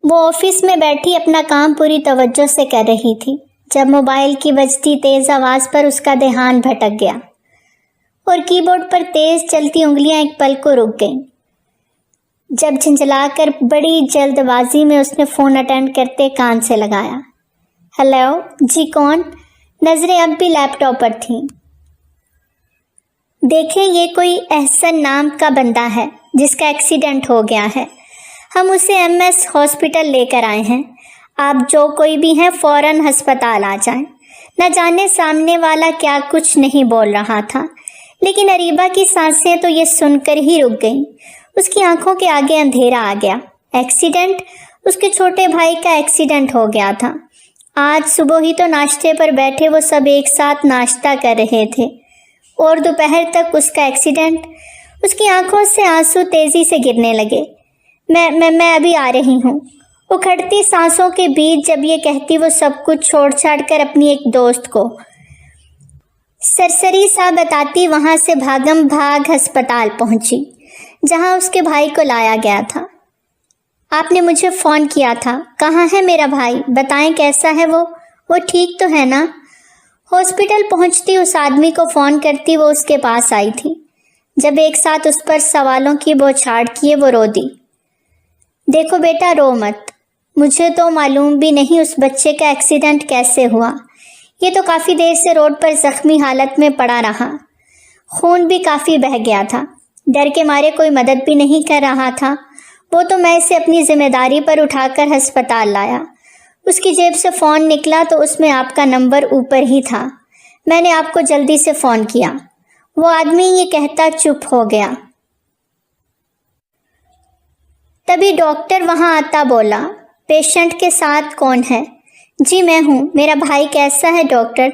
وہ آفس میں بیٹھی اپنا کام پوری توجہ سے کر رہی تھی جب موبائل کی بجتی تیز آواز پر اس کا دھیان بھٹک گیا اور کی بورڈ پر تیز چلتی انگلیاں ایک پل کو رک گئیں۔ جب جھنجھلا کر بڑی جلد بازی میں اس نے فون اٹینڈ کرتے کان سے لگایا۔ ہیلو، جی کون؟ نظریں اب بھی لیپ ٹاپ پر تھیں۔ دیکھیں، یہ کوئی احسن نام کا بندہ ہے جس کا ایکسیڈنٹ ہو گیا ہے۔ ہم اسے ایم ایس ہاسپٹل لے کر آئے ہیں۔ آپ جو کوئی بھی ہیں فوراً ہسپتال آ جائیں۔ نہ جانے سامنے والا کیا کچھ نہیں بول رہا تھا، لیکن اریبہ کی سانسیں تو یہ سن کر ہی رک گئیں۔ اس کی آنکھوں کے آگے اندھیرا آ گیا۔ ایکسیڈنٹ؟ اس کے چھوٹے بھائی کا ایکسیڈنٹ ہو گیا تھا۔ آج صبح ہی تو ناشتے پر بیٹھے وہ سب ایک ساتھ ناشتہ کر رہے تھے اور دوپہر تک اس کا ایکسیڈنٹ۔ اس کی آنکھوں سے آنسو تیزی سے گرنے لگے۔ میں ابھی آ رہی ہوں۔ اکھڑتی سانسوں کے بیچ جب یہ کہتی وہ سب کچھ چھوڑ چھاڑ کر اپنی ایک دوست کو سرسری سا بتاتی وہاں سے بھاگم بھاگ ہسپتال پہنچی جہاں اس کے بھائی کو لایا گیا تھا۔ آپ نے مجھے فون کیا تھا، کہاں ہے میرا بھائی؟ بتائیں کیسا ہے وہ ٹھیک تو ہے نا؟ ہاسپٹل پہنچتی اس آدمی کو فون کرتی وہ اس کے پاس آئی تھی۔ جب ایک ساتھ اس پر سوالوں کی بوچھاڑ کیے وہ رو دی۔ دیکھو بیٹا، رو مت۔ مجھے تو معلوم بھی نہیں اس بچے کا ایکسیڈنٹ کیسے ہوا۔ یہ تو کافی دیر سے روڈ پر زخمی حالت میں پڑا رہا، خون بھی کافی بہہ گیا تھا۔ ڈر کے مارے کوئی مدد بھی نہیں کر رہا تھا۔ وہ تو میں اسے اپنی ذمہ داری پر اٹھا کر ہسپتال لایا۔ اس کی جیب سے فون نکلا تو اس میں آپ کا نمبر اوپر ہی تھا۔ میں نے آپ کو جلدی سے فون کیا۔ وہ آدمی یہ کہتا چپ ہو گیا۔ تبھی ڈاکٹر وہاں آتا بولا، پیشنٹ کے ساتھ کون ہے؟ جی میں ہوں، میرا بھائی کیسا ہے ڈاکٹر؟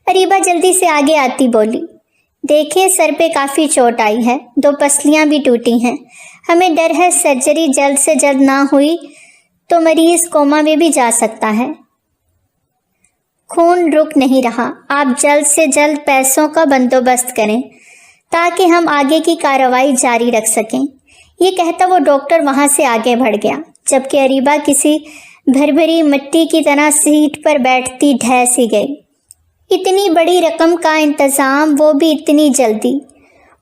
اریبہ جلدی سے آگے آتی بولی، دیکھیں سر پہ کافی چوٹ آئی ہے، 2 پسلیاں بھی ٹوٹی ہیں۔ ہمیں ڈر ہے سرجری جلد سے جلد نہ ہوئی تو مریض کوما میں بھی جا سکتا ہے۔ خون رک نہیں رہا، آپ جلد سے جلد پیسوں کا بندوبست کریں تاکہ ہم آگے کی کارروائی جاری رکھ سکیں۔ یہ کہتا وہ ڈاکٹر وہاں سے آگے بڑھ گیا، جبکہ اریبہ کسی بھربھری مٹی کی طرح سیٹ پر بیٹھتی ڈھہ سی گئی۔ اتنی بڑی رقم کا انتظام، وہ بھی اتنی جلدی،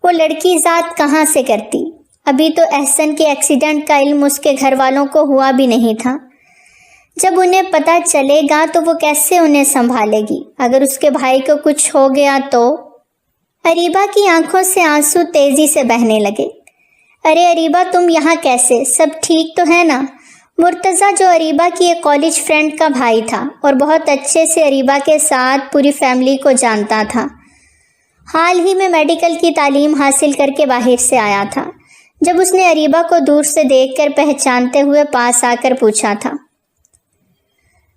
وہ لڑکی ذات کہاں سے کرتی؟ ابھی تو احسن کے ایکسیڈنٹ کا علم اس کے گھر والوں کو ہوا بھی نہیں تھا۔ جب انہیں پتہ چلے گا تو وہ کیسے انہیں سنبھالے گی؟ اگر اس کے بھائی کو کچھ ہو گیا تو؟ اریبہ کی آنکھوں سے آنسو تیزی سے بہنے لگے۔ ارے اریبہ، تم یہاں کیسے؟ سب ٹھیک تو ہے نا؟ مرتضیٰ جو اریبہ کی ایک کالج فرینڈ کا بھائی تھا اور بہت اچھے سے اریبہ کے ساتھ پوری فیملی کو جانتا تھا، حال ہی میں میڈیکل کی تعلیم حاصل کر کے باہر سے آیا تھا۔ جب اس نے اریبہ کو دور سے دیکھ کر پہچانتے ہوئے پاس آ کر پوچھا تھا۔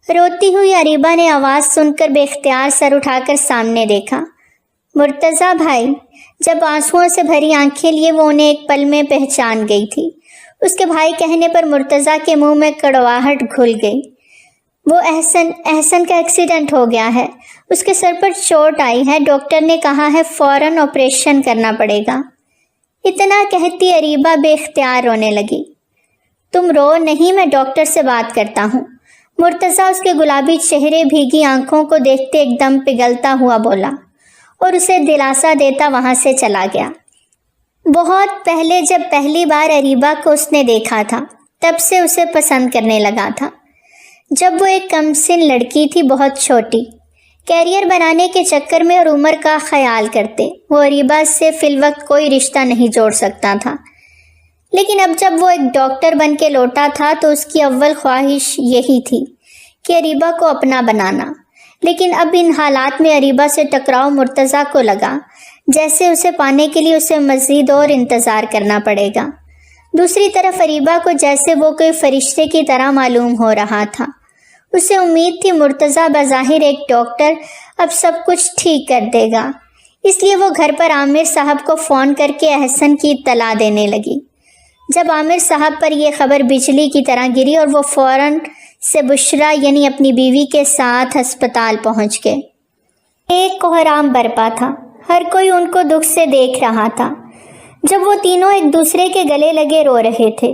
روتی ہوئی اریبہ نے آواز سن کر بے اختیار سر اٹھا کر سامنے دیکھا۔ مرتضیٰ بھائی؟ جب آنسوؤں سے بھری آنکھیں لیے وہ انہیں ایک پل میں پہچان گئی تھی۔ اس کے بھائی کہنے پر مرتضیٰ کے منہ میں کڑواہٹ گھل گئی۔ وہ احسن کا ایکسیڈنٹ ہو گیا ہے، اس کے سر پر چوٹ آئی ہے، ڈاکٹر نے کہا ہے فوراً آپریشن کرنا پڑے گا۔ اتنا کہتی اریبہ بے اختیار رونے لگی۔ تم رو نہیں، میں ڈاکٹر سے بات کرتا ہوں۔ مرتضیٰ اس کے گلابی چہرے بھیگی آنکھوں کو دیکھتے ایک دم پگھلتا ہوا بولا اور اسے دلاسا دیتا وہاں سے چلا گیا۔ بہت پہلے جب پہلی بار اریبہ کو اس نے دیکھا تھا تب سے اسے پسند کرنے لگا تھا۔ جب وہ ایک کمسن لڑکی تھی، بہت چھوٹی، کیریئر بنانے کے چکر میں اور عمر کا خیال کرتے وہ اریبہ سے فی الوقت کوئی رشتہ نہیں جوڑ سکتا تھا، لیکن اب جب وہ ایک ڈاکٹر بن کے لوٹا تھا تو اس کی اول خواہش یہی تھی کہ اریبہ کو اپنا بنانا۔ لیکن اب ان حالات میں اریبہ سے ٹکراؤ مرتضیٰ کو لگا جیسے اسے پانے کے لیے اسے مزید اور انتظار کرنا پڑے گا۔ دوسری طرف اریبہ کو جیسے وہ کوئی فرشتے کی طرح معلوم ہو رہا تھا۔ اسے امید تھی مرتضیٰ بظاہر ایک ڈاکٹر اب سب کچھ ٹھیک کر دے گا، اس لیے وہ گھر پر عامر صاحب کو فون کر کے احسن کی اطلاع دینے لگی۔ جب عامر صاحب پر یہ خبر بجلی کی طرح گری اور وہ فوراً سے بشرا یعنی اپنی بیوی کے ساتھ ہسپتال پہنچ گئے۔ ایک کوہرام برپا تھا، ہر کوئی ان کو دکھ سے دیکھ رہا تھا۔ جب وہ تینوں ایک دوسرے کے گلے لگے رو رہے تھے،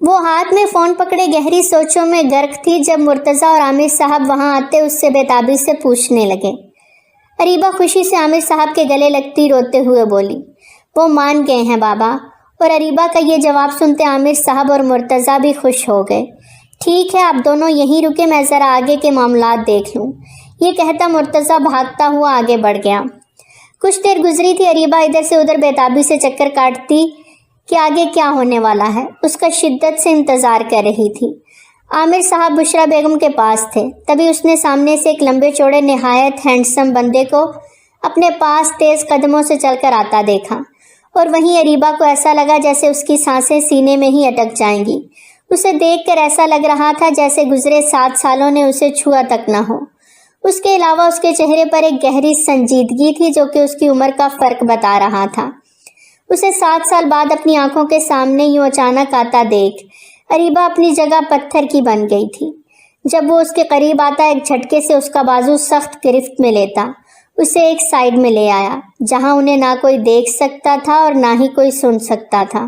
وہ ہاتھ میں فون پکڑے گہری سوچوں میں غرق تھی جب مرتضیٰ اور عامر صاحب وہاں آتے اس سے بےتابی سے پوچھنے لگے۔ اریبہ خوشی سے عامر صاحب کے گلے لگتی روتے ہوئے بولی، وہ مان گئے ہیں بابا۔ اور اریبہ کا یہ جواب سنتے عامر صاحب اور مرتضیٰ بھی خوش ہو گئے۔ ٹھیک ہے، آپ دونوں یہیں رکے، میں ذرا آگے کے معاملات دیکھ لوں۔ یہ کہتا مرتضیٰ بھاگتا ہوا آگے بڑھ گیا۔ کچھ دیر گزری تھی، اریبہ ادھر سے ادھر بےتابی سے چکر کاٹتی کہ آگے کیا ہونے والا ہے، اس کا شدت سے انتظار کر رہی تھی۔ عامر صاحب بشریٰ بیگم کے پاس تھے، تبھی اس نے سامنے سے ایک لمبے چوڑے نہایت ہینڈسم بندے کو اپنے پاس تیز قدموں سے چل کر آتا دیکھا، اور وہیں اریبہ کو ایسا لگا جیسے اس کی سانسیں سینے میں ہی اٹک جائیں گی۔ اسے دیکھ کر ایسا لگ رہا تھا جیسے گزرے 7 سالوں نے اسے چھوا تک نہ ہو۔ اس کے علاوہ اس کے چہرے پر ایک گہری سنجیدگی تھی جو کہ اس کی عمر کا فرق بتا رہا تھا۔ اسے 7 سال بعد اپنی آنکھوں کے سامنے یوں اچانک آتا دیکھ اریبہ اپنی جگہ پتھر کی بن گئی تھی۔ جب وہ اس کے قریب آتا ایک جھٹکے سے اس کا بازو سخت گرفت میں لیتا، اسے ایک سائیڈ میں لے آیا جہاں انہیں نہ کوئی دیکھ سکتا تھا اور نہ ہی کوئی سن سکتا تھا۔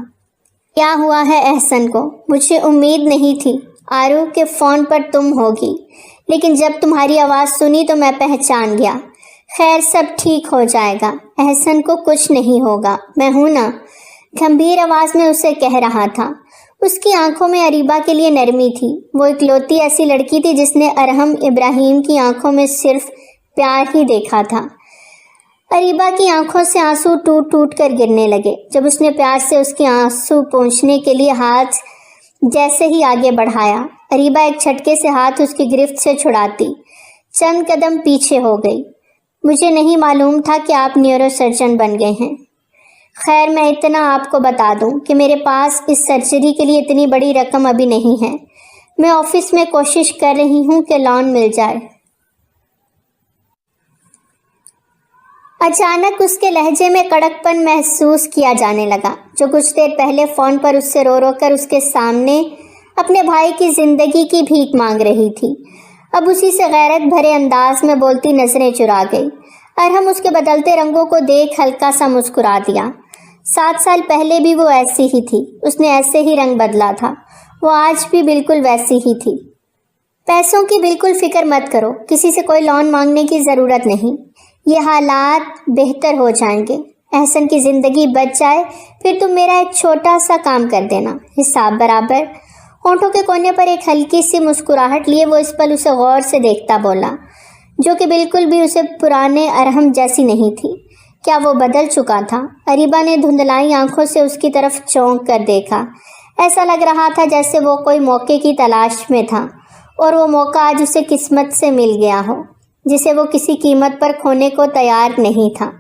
کیا ہوا ہے احسن کو؟ مجھے امید نہیں تھی آرو کہ فون پر تم ہوگی، لیکن جب تمہاری آواز سنی تو میں پہچان گیا۔ خیر، سب ٹھیک ہو جائے گا، احسن کو کچھ نہیں ہوگا، میں ہوں نا، گھمبیر آواز میں اسے کہہ رہا تھا۔ اس کی آنکھوں میں اریبہ کے لیے نرمی تھی۔ وہ اکلوتی ایسی لڑکی تھی جس نے ارحم ابراہیم کی آنکھوں میں صرف پیار ہی دیکھا تھا۔ اریبہ کی آنکھوں سے آنسو ٹوٹ ٹوٹ کر گرنے لگے جب اس نے پیار سے اس کے آنسو پونچھنے کے لیے ہاتھ جیسے ہی آگے بڑھایا۔ اریبہ ایک جھٹکے سے ہاتھ اس کی گرفت سے چھڑاتی چند قدم پیچھے ہو گئی۔ مجھے نہیں معلوم تھا کہ آپ نیورو سرجن بن گئے ہیں۔ خیر، میں اتنا آپ کو بتا دوں کہ میرے پاس اس سرجری کے لیے اتنی بڑی رقم ابھی نہیں ہے۔ میں آفس میں کوشش کر رہی ہوں کہ لون مل جائے۔ اچانک اس کے لہجے میں کڑک پن محسوس کیا جانے لگا جو کچھ دیر پہلے فون پر اس سے رو رو کر اس کے سامنے اپنے بھائی کی زندگی کی بھیک مانگ رہی تھی، اب اسی سے غیرت بھرے انداز میں بولتی نظریں چرا گئی۔ ارحم اس کے بدلتے رنگوں کو دیکھ ہلکا سا مسکرا دیا۔ 7 سال پہلے بھی وہ ایسی ہی تھی، اس نے ایسے ہی رنگ بدلا تھا، وہ آج بھی بالکل ویسی ہی تھی۔ پیسوں کی بالکل فکر مت کرو، کسی سے کوئی لون مانگنے کی ضرورت نہیں، یہ حالات بہتر ہو جائیں گے، احسن کی زندگی بچ جائے، پھر تم میرا ایک چھوٹا سا کام کر دینا، حساب برابر۔ ہونٹوں کے کونے پر ایک ہلکی سی مسکراہٹ لیے وہ اس پل اسے غور سے دیکھتا بولا، جو کہ بالکل بھی اسے پرانے ارحم جیسی نہیں تھی۔ کیا وہ بدل چکا تھا؟ اریبہ نے دھندلائی آنکھوں سے اس کی طرف چونک کر دیکھا، ایسا لگ رہا تھا جیسے وہ کوئی موقع کی تلاش میں تھا اور وہ موقع آج اسے قسمت سے مل گیا ہو جسے وہ کسی قیمت پر کھونے کو تیار نہیں تھا۔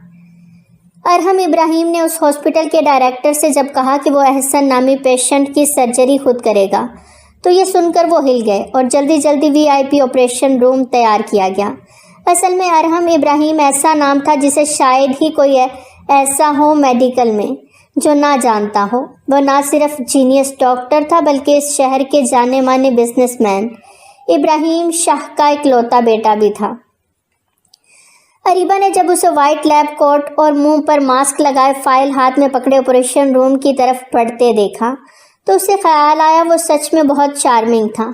ارحم ابراہیم نے اس ہاسپٹل کے ڈائریکٹر سے جب کہا کہ وہ احسن نامی پیشنٹ کی سرجری خود کرے گا تو یہ سن کر وہ ہل گئے اور جلدی جلدی VIP آپریشن روم تیار کیا گیا۔ اصل میں ارحم ابراہیم ایسا نام تھا جسے شاید ہی کوئی ایسا ہو میڈیکل میں جو نہ جانتا ہو۔ وہ نہ صرف جینیس ڈاکٹر تھا بلکہ اس شہر کے جانے مانے بزنس مین ابراہیم شاہ کا اکلوتا بیٹا بھی تھا۔ اریبہ نے جب اسے وائٹ لیب کوٹ اور منہ پر ماسک لگائے فائل ہاتھ میں پکڑے آپریشن روم کی طرف بڑھتے دیکھا تو اسے خیال آیا وہ سچ میں بہت چارمنگ تھا۔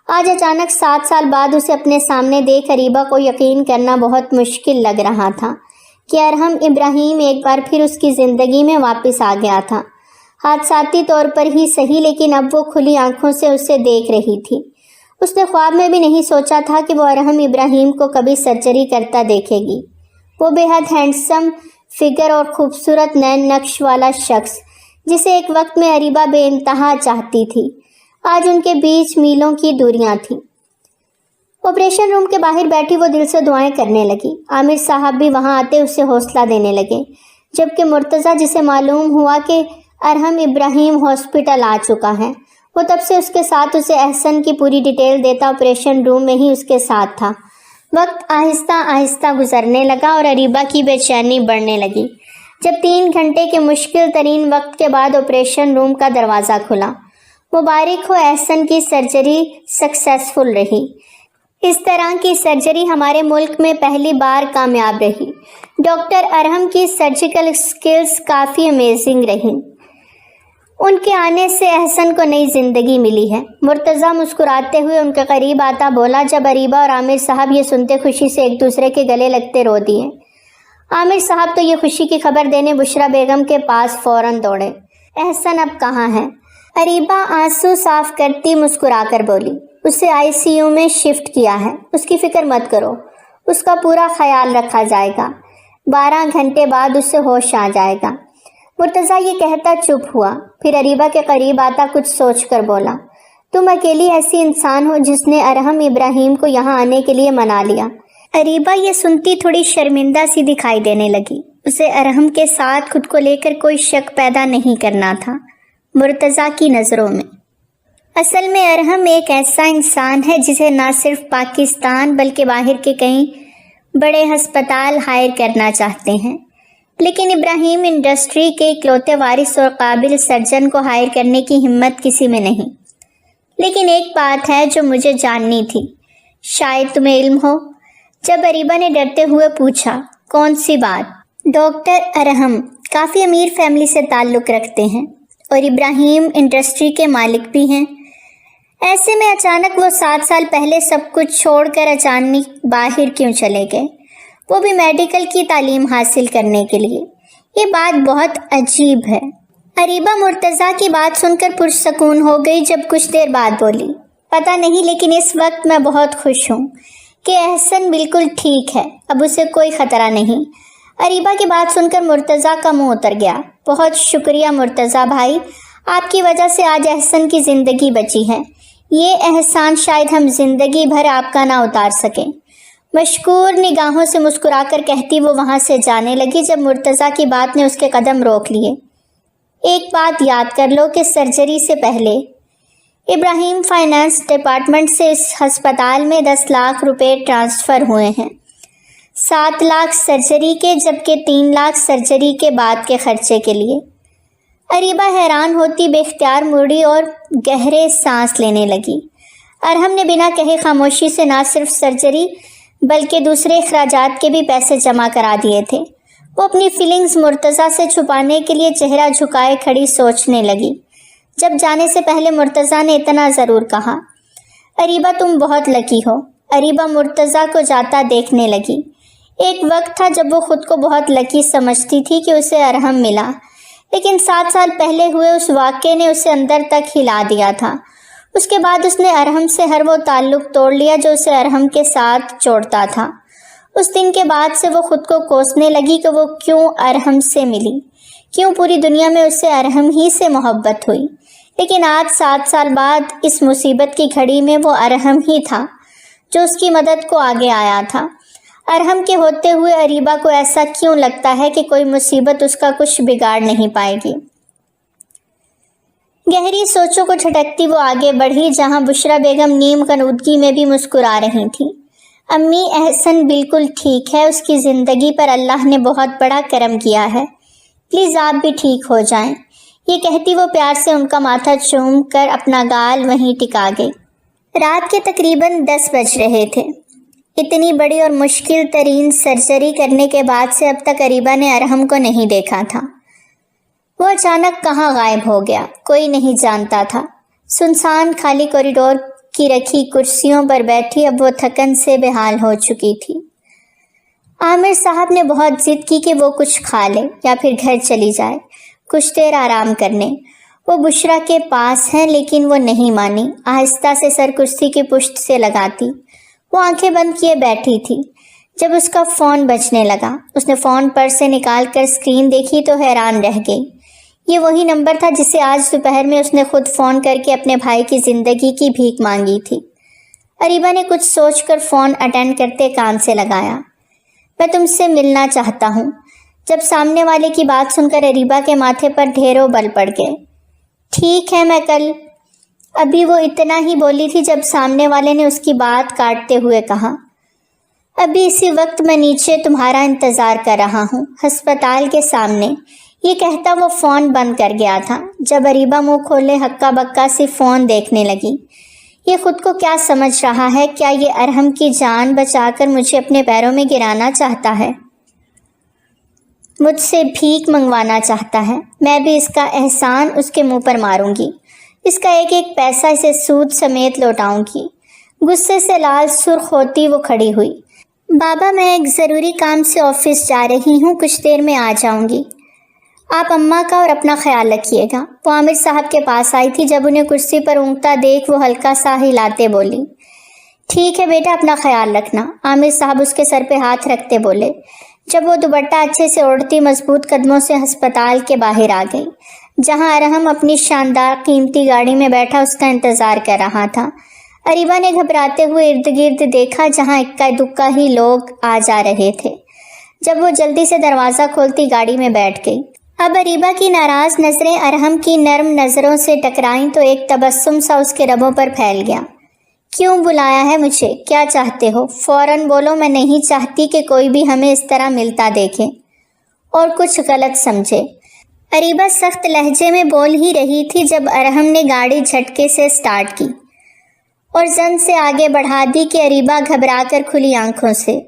آج اچانک 7 سال بعد اسے اپنے سامنے دیکھ اریبہ کو یقین کرنا بہت مشکل لگ رہا تھا کہ ارحم ابراہیم ایک بار پھر اس کی زندگی میں واپس آ گیا تھا، حادثاتی طور پر ہی صحیح، لیکن اب وہ کھلی آنکھوں سے اسے دیکھ رہی تھی۔ اس نے خواب میں بھی نہیں سوچا تھا کہ وہ ارحم ابراہیم کو کبھی سرجری کرتا دیکھے گی۔ وہ بے حد ہینڈسم فگر اور خوبصورت نین نقش والا شخص جسے ایک وقت میں اریبہ بے انتہا چاہتی تھی، آج ان کے بیچ میلوں کی دوریاں تھیں۔ آپریشن روم کے باہر بیٹھی وہ دل سے دعائیں کرنے لگی۔ عامر صاحب بھی وہاں آتے اسے حوصلہ دینے لگے، جبکہ مرتضیٰ جسے معلوم ہوا کہ ارحم ابراہیم ہاسپٹل آ چکا ہے، وہ تب سے اس کے ساتھ اسے احسن کی پوری ڈیٹیل دیتا آپریشن روم میں ہی اس کے ساتھ تھا۔ وقت آہستہ آہستہ گزرنے لگا اور اریبہ کی بے چینی بڑھنے لگی جب 3 گھنٹے کے مشکل ترین وقت کے بعد آپریشن روم کا دروازہ کھلا۔ مبارک ہو، احسن کی سرجری سکسیسفل رہی۔ اس طرح کی سرجری ہمارے ملک میں پہلی بار کامیاب رہی۔ ڈاکٹر ارحم کی سرجیکل سکلز کافی امیزنگ رہیں۔ ان کے آنے سے احسن کو نئی زندگی ملی ہے۔ مرتضیٰ مسکراتے ہوئے ان کے قریب آتا بولا۔ جب اریبہ اور عامر صاحب یہ سنتے خوشی سے ایک دوسرے کے گلے لگتے رو دیے۔ عامر صاحب تو یہ خوشی کی خبر دینے بشریٰ بیگم کے پاس فوراً دوڑے۔ احسن اب کہاں ہے؟ اریبہ آنسو صاف کرتی مسکرا کر بولی۔ اسے ICU میں شفٹ کیا ہے، اس کی فکر مت کرو، اس کا پورا خیال رکھا جائے گا، 12 گھنٹے بعد اسے ہوش آ جائے گا۔ مرتضیٰ یہ کہتا چپ ہوا، پھر اریبہ کے قریب آتا کچھ سوچ کر بولا، تم اکیلی ایسی انسان ہو جس نے ارحم ابراہیم کو یہاں آنے کے لیے منا لیا۔ اریبہ یہ سنتی تھوڑی شرمندہ سی دکھائی دینے لگی۔ اسے ارحم کے ساتھ خود کو لے کر کوئی شک پیدا نہیں کرنا تھا مرتضیٰ کی نظروں میں۔ اصل میں ارحم ایک ایسا انسان ہے جسے نہ صرف پاکستان بلکہ باہر کے کئی بڑے ہسپتال ہائر کرنا چاہتے ہیں، لیکن ابراہیم انڈسٹری کے اکلوتے وارث اور قابل سرجن کو ہائر کرنے کی ہمت کسی میں نہیں۔ لیکن ایک بات ہے جو مجھے جاننی تھی، شاید تمہیں علم ہو۔ جب اریبہ نے ڈرتے ہوئے پوچھا، کون سی بات؟ ڈاکٹر ارحم کافی امیر فیملی سے تعلق رکھتے ہیں اور ابراہیم انڈسٹری کے مالک بھی ہیں۔ ایسے میں اچانک وہ 7 سال پہلے سب کچھ چھوڑ کر اچانک باہر کیوں چلے گئے، وہ بھی میڈیکل کی تعلیم حاصل کرنے کے لیے؟ یہ بات بہت عجیب ہے۔ اریبہ مرتضیٰ کی بات سن کر پرسکون ہو گئی۔ جب کچھ دیر بعد بولی، پتہ نہیں، لیکن اس وقت میں بہت خوش ہوں کہ احسن بالکل ٹھیک ہے، اب اسے کوئی خطرہ نہیں۔ اریبہ کی بات سن کر مرتضیٰ کا منہ اتر گیا۔ بہت شکریہ مرتضیٰ بھائی، آپ کی وجہ سے آج احسن کی زندگی بچی ہے، یہ احسان شاید ہم زندگی بھر آپ کا نہ اتار سکیں۔ مشکور نگاہوں سے مسکرا کر کہتی وہ وہاں سے جانے لگی جب مرتضیٰ کی بات نے اس کے قدم روک لیے۔ ایک بات یاد کر لو کہ سرجری سے پہلے ابراہیم فائنانس ڈپارٹمنٹ سے اس ہسپتال میں 10 لاکھ روپے ٹرانسفر ہوئے ہیں، 7 لاکھ سرجری کے، جبکہ 3 لاکھ سرجری کے بعد کے خرچے کے لیے۔ اریبہ حیران ہوتی بے اختیار مڑی اور گہرے سانس لینے لگی۔ ارحم نے بنا کہے خاموشی سے نہ صرف سرجری بلکہ دوسرے اخراجات کے بھی پیسے جمع کرا دیے تھے۔ وہ اپنی فیلنگز مرتضیٰ سے چھپانے کے لیے چہرہ جھکائے کھڑی سوچنے لگی۔ جب جانے سے پہلے مرتضیٰ نے اتنا ضرور کہا، اریبہ تم بہت لکی ہو۔ اریبہ مرتضیٰ کو جاتا دیکھنے لگی۔ ایک وقت تھا جب وہ خود کو بہت لکی سمجھتی تھی کہ اسے ارحم ملا، لیکن 7 سال پہلے ہوئے اس واقعے نے اسے اندر تک ہلا دیا تھا۔ اس کے بعد اس نے ارحم سے ہر وہ تعلق توڑ لیا جو اسے ارحم کے ساتھ جوڑتا تھا۔ اس دن کے بعد سے وہ خود کو کوسنے لگی کہ وہ کیوں ارحم سے ملی، کیوں پوری دنیا میں اس سے ارحم ہی سے محبت ہوئی۔ لیکن آج 7 سال بعد اس مصیبت کی گھڑی میں وہ ارحم ہی تھا جو اس کی مدد کو آگے آیا تھا۔ ارحم کے ہوتے ہوئے اریبہ کو ایسا کیوں لگتا ہے کہ کوئی مصیبت اس کا کچھ بگاڑ نہیں پائے گی؟ گہری سوچوں کو جھٹکتی وہ آگے بڑھی جہاں بشریٰ بیگم نیم غنودگی میں بھی مسکرا رہی تھی۔ امی احسن بالکل ٹھیک ہے، اس کی زندگی پر اللہ نے بہت بڑا کرم کیا ہے، پلیز آپ بھی ٹھیک ہو جائیں۔ یہ کہتی وہ پیار سے ان کا ماتھا چوم کر اپنا گال وہیں ٹکا گئی۔ رات کے تقریباً 10 بج رہے تھے۔ اتنی بڑی اور مشکل ترین سرجری کرنے کے بعد سے اب تک اریبہ نے ارحم کو نہیں دیکھا تھا۔ وہ اچانک کہاں غائب ہو گیا، کوئی نہیں جانتا تھا۔ سنسان خالی کوریڈور کی رکھی کرسیوں پر بیٹھی اب وہ تھکن سے بے حال ہو چکی تھی۔ عامر صاحب نے بہت ضد کی کہ وہ کچھ کھا لے یا پھر گھر چلی جائے کچھ دیر آرام کرنے۔ وہ بشریٰ کے پاس ہیں لیکن وہ نہیں مانی۔ آہستہ سے سر کرسی کی پشت سے لگاتی وہ آنکھیں بند کیے بیٹھی تھی جب اس کا فون بجنے لگا۔ اس نے فون پرس سے نکال کر اسکرین دیکھی تو حیران رہ گئی۔ یہ وہی نمبر تھا جسے آج دوپہر میں اس نے خود فون کر کے اپنے بھائی کی زندگی کی بھیک مانگی تھی۔ اریبہ نے کچھ سوچ کر فون اٹینڈ کرتے کان سے لگایا۔ میں تم سے ملنا چاہتا ہوں۔ جب سامنے والے کی بات سن کر اریبہ کے ماتھے پر ڈھیروں بل پڑ گئے۔ ٹھیک ہے، میں کل۔ ابھی وہ اتنا ہی بولی تھی جب سامنے والے نے اس کی بات کاٹتے ہوئے کہا، ابھی اسی وقت میں نیچے تمہارا انتظار کر رہا ہوں، ہسپتال کے سامنے۔ یہ کہتا وہ فون بند کر گیا تھا۔ جب اریبہ منہ کھولے ہکا بکا سی فون دیکھنے لگی۔ یہ خود کو کیا سمجھ رہا ہے؟ کیا یہ ارحم کی جان بچا کر مجھے اپنے پیروں میں گرانا چاہتا ہے؟ مجھ سے بھیک منگوانا چاہتا ہے، میں بھی اس کا احسان اس کے منہ پر ماروں گی، اس کا ایک ایک پیسہ اسے سود سمیت لوٹاؤں گی۔ غصے سے لال سرخ ہوتی وہ کھڑی ہوئی۔ بابا میں ایک ضروری کام سے آفس جا رہی ہوں، کچھ دیر میں آ جاؤں گی، آپ اماں کا اور اپنا خیال رکھیے گا۔ وہ عامر صاحب کے پاس آئی تھی، جب انہیں کرسی پر اونگتا دیکھ وہ ہلکا سا ہلاتے بولی، ٹھیک ہے بیٹا، اپنا خیال رکھنا۔ عامر صاحب اس کے سر پہ ہاتھ رکھتے بولے۔ جب وہ دوپٹہ اچھے سے اوڑھتی مضبوط قدموں سے ہسپتال کے باہر آ گئی، جہاں ارحم اپنی شاندار قیمتی گاڑی میں بیٹھا اس کا انتظار کر رہا تھا۔ اریبہ نے گھبراتے ہوئے ارد گرد دیکھا، جہاں اکا دکا ہی لوگ آ جا رہے تھے۔ جب وہ جلدی سے دروازہ کھولتی گاڑی میں بیٹھ گئی۔ اب اریبہ کی ناراض نظریں ارحم کی نرم نظروں سے ٹکرائیں تو ایک تبسم سا اس کے لبوں پر پھیل گیا۔ کیوں بلایا ہے مجھے؟ کیا چاہتے ہو؟ فوراً بولو، میں نہیں چاہتی کہ کوئی بھی ہمیں اس طرح ملتا دیکھے اور کچھ غلط سمجھے۔ اریبہ سخت لہجے میں بول ہی رہی تھی جب ارحم نے گاڑی جھٹکے سے سٹارٹ کی اور زن سے آگے بڑھا دی کہ اریبہ گھبرا کر کھلی آنکھوں سے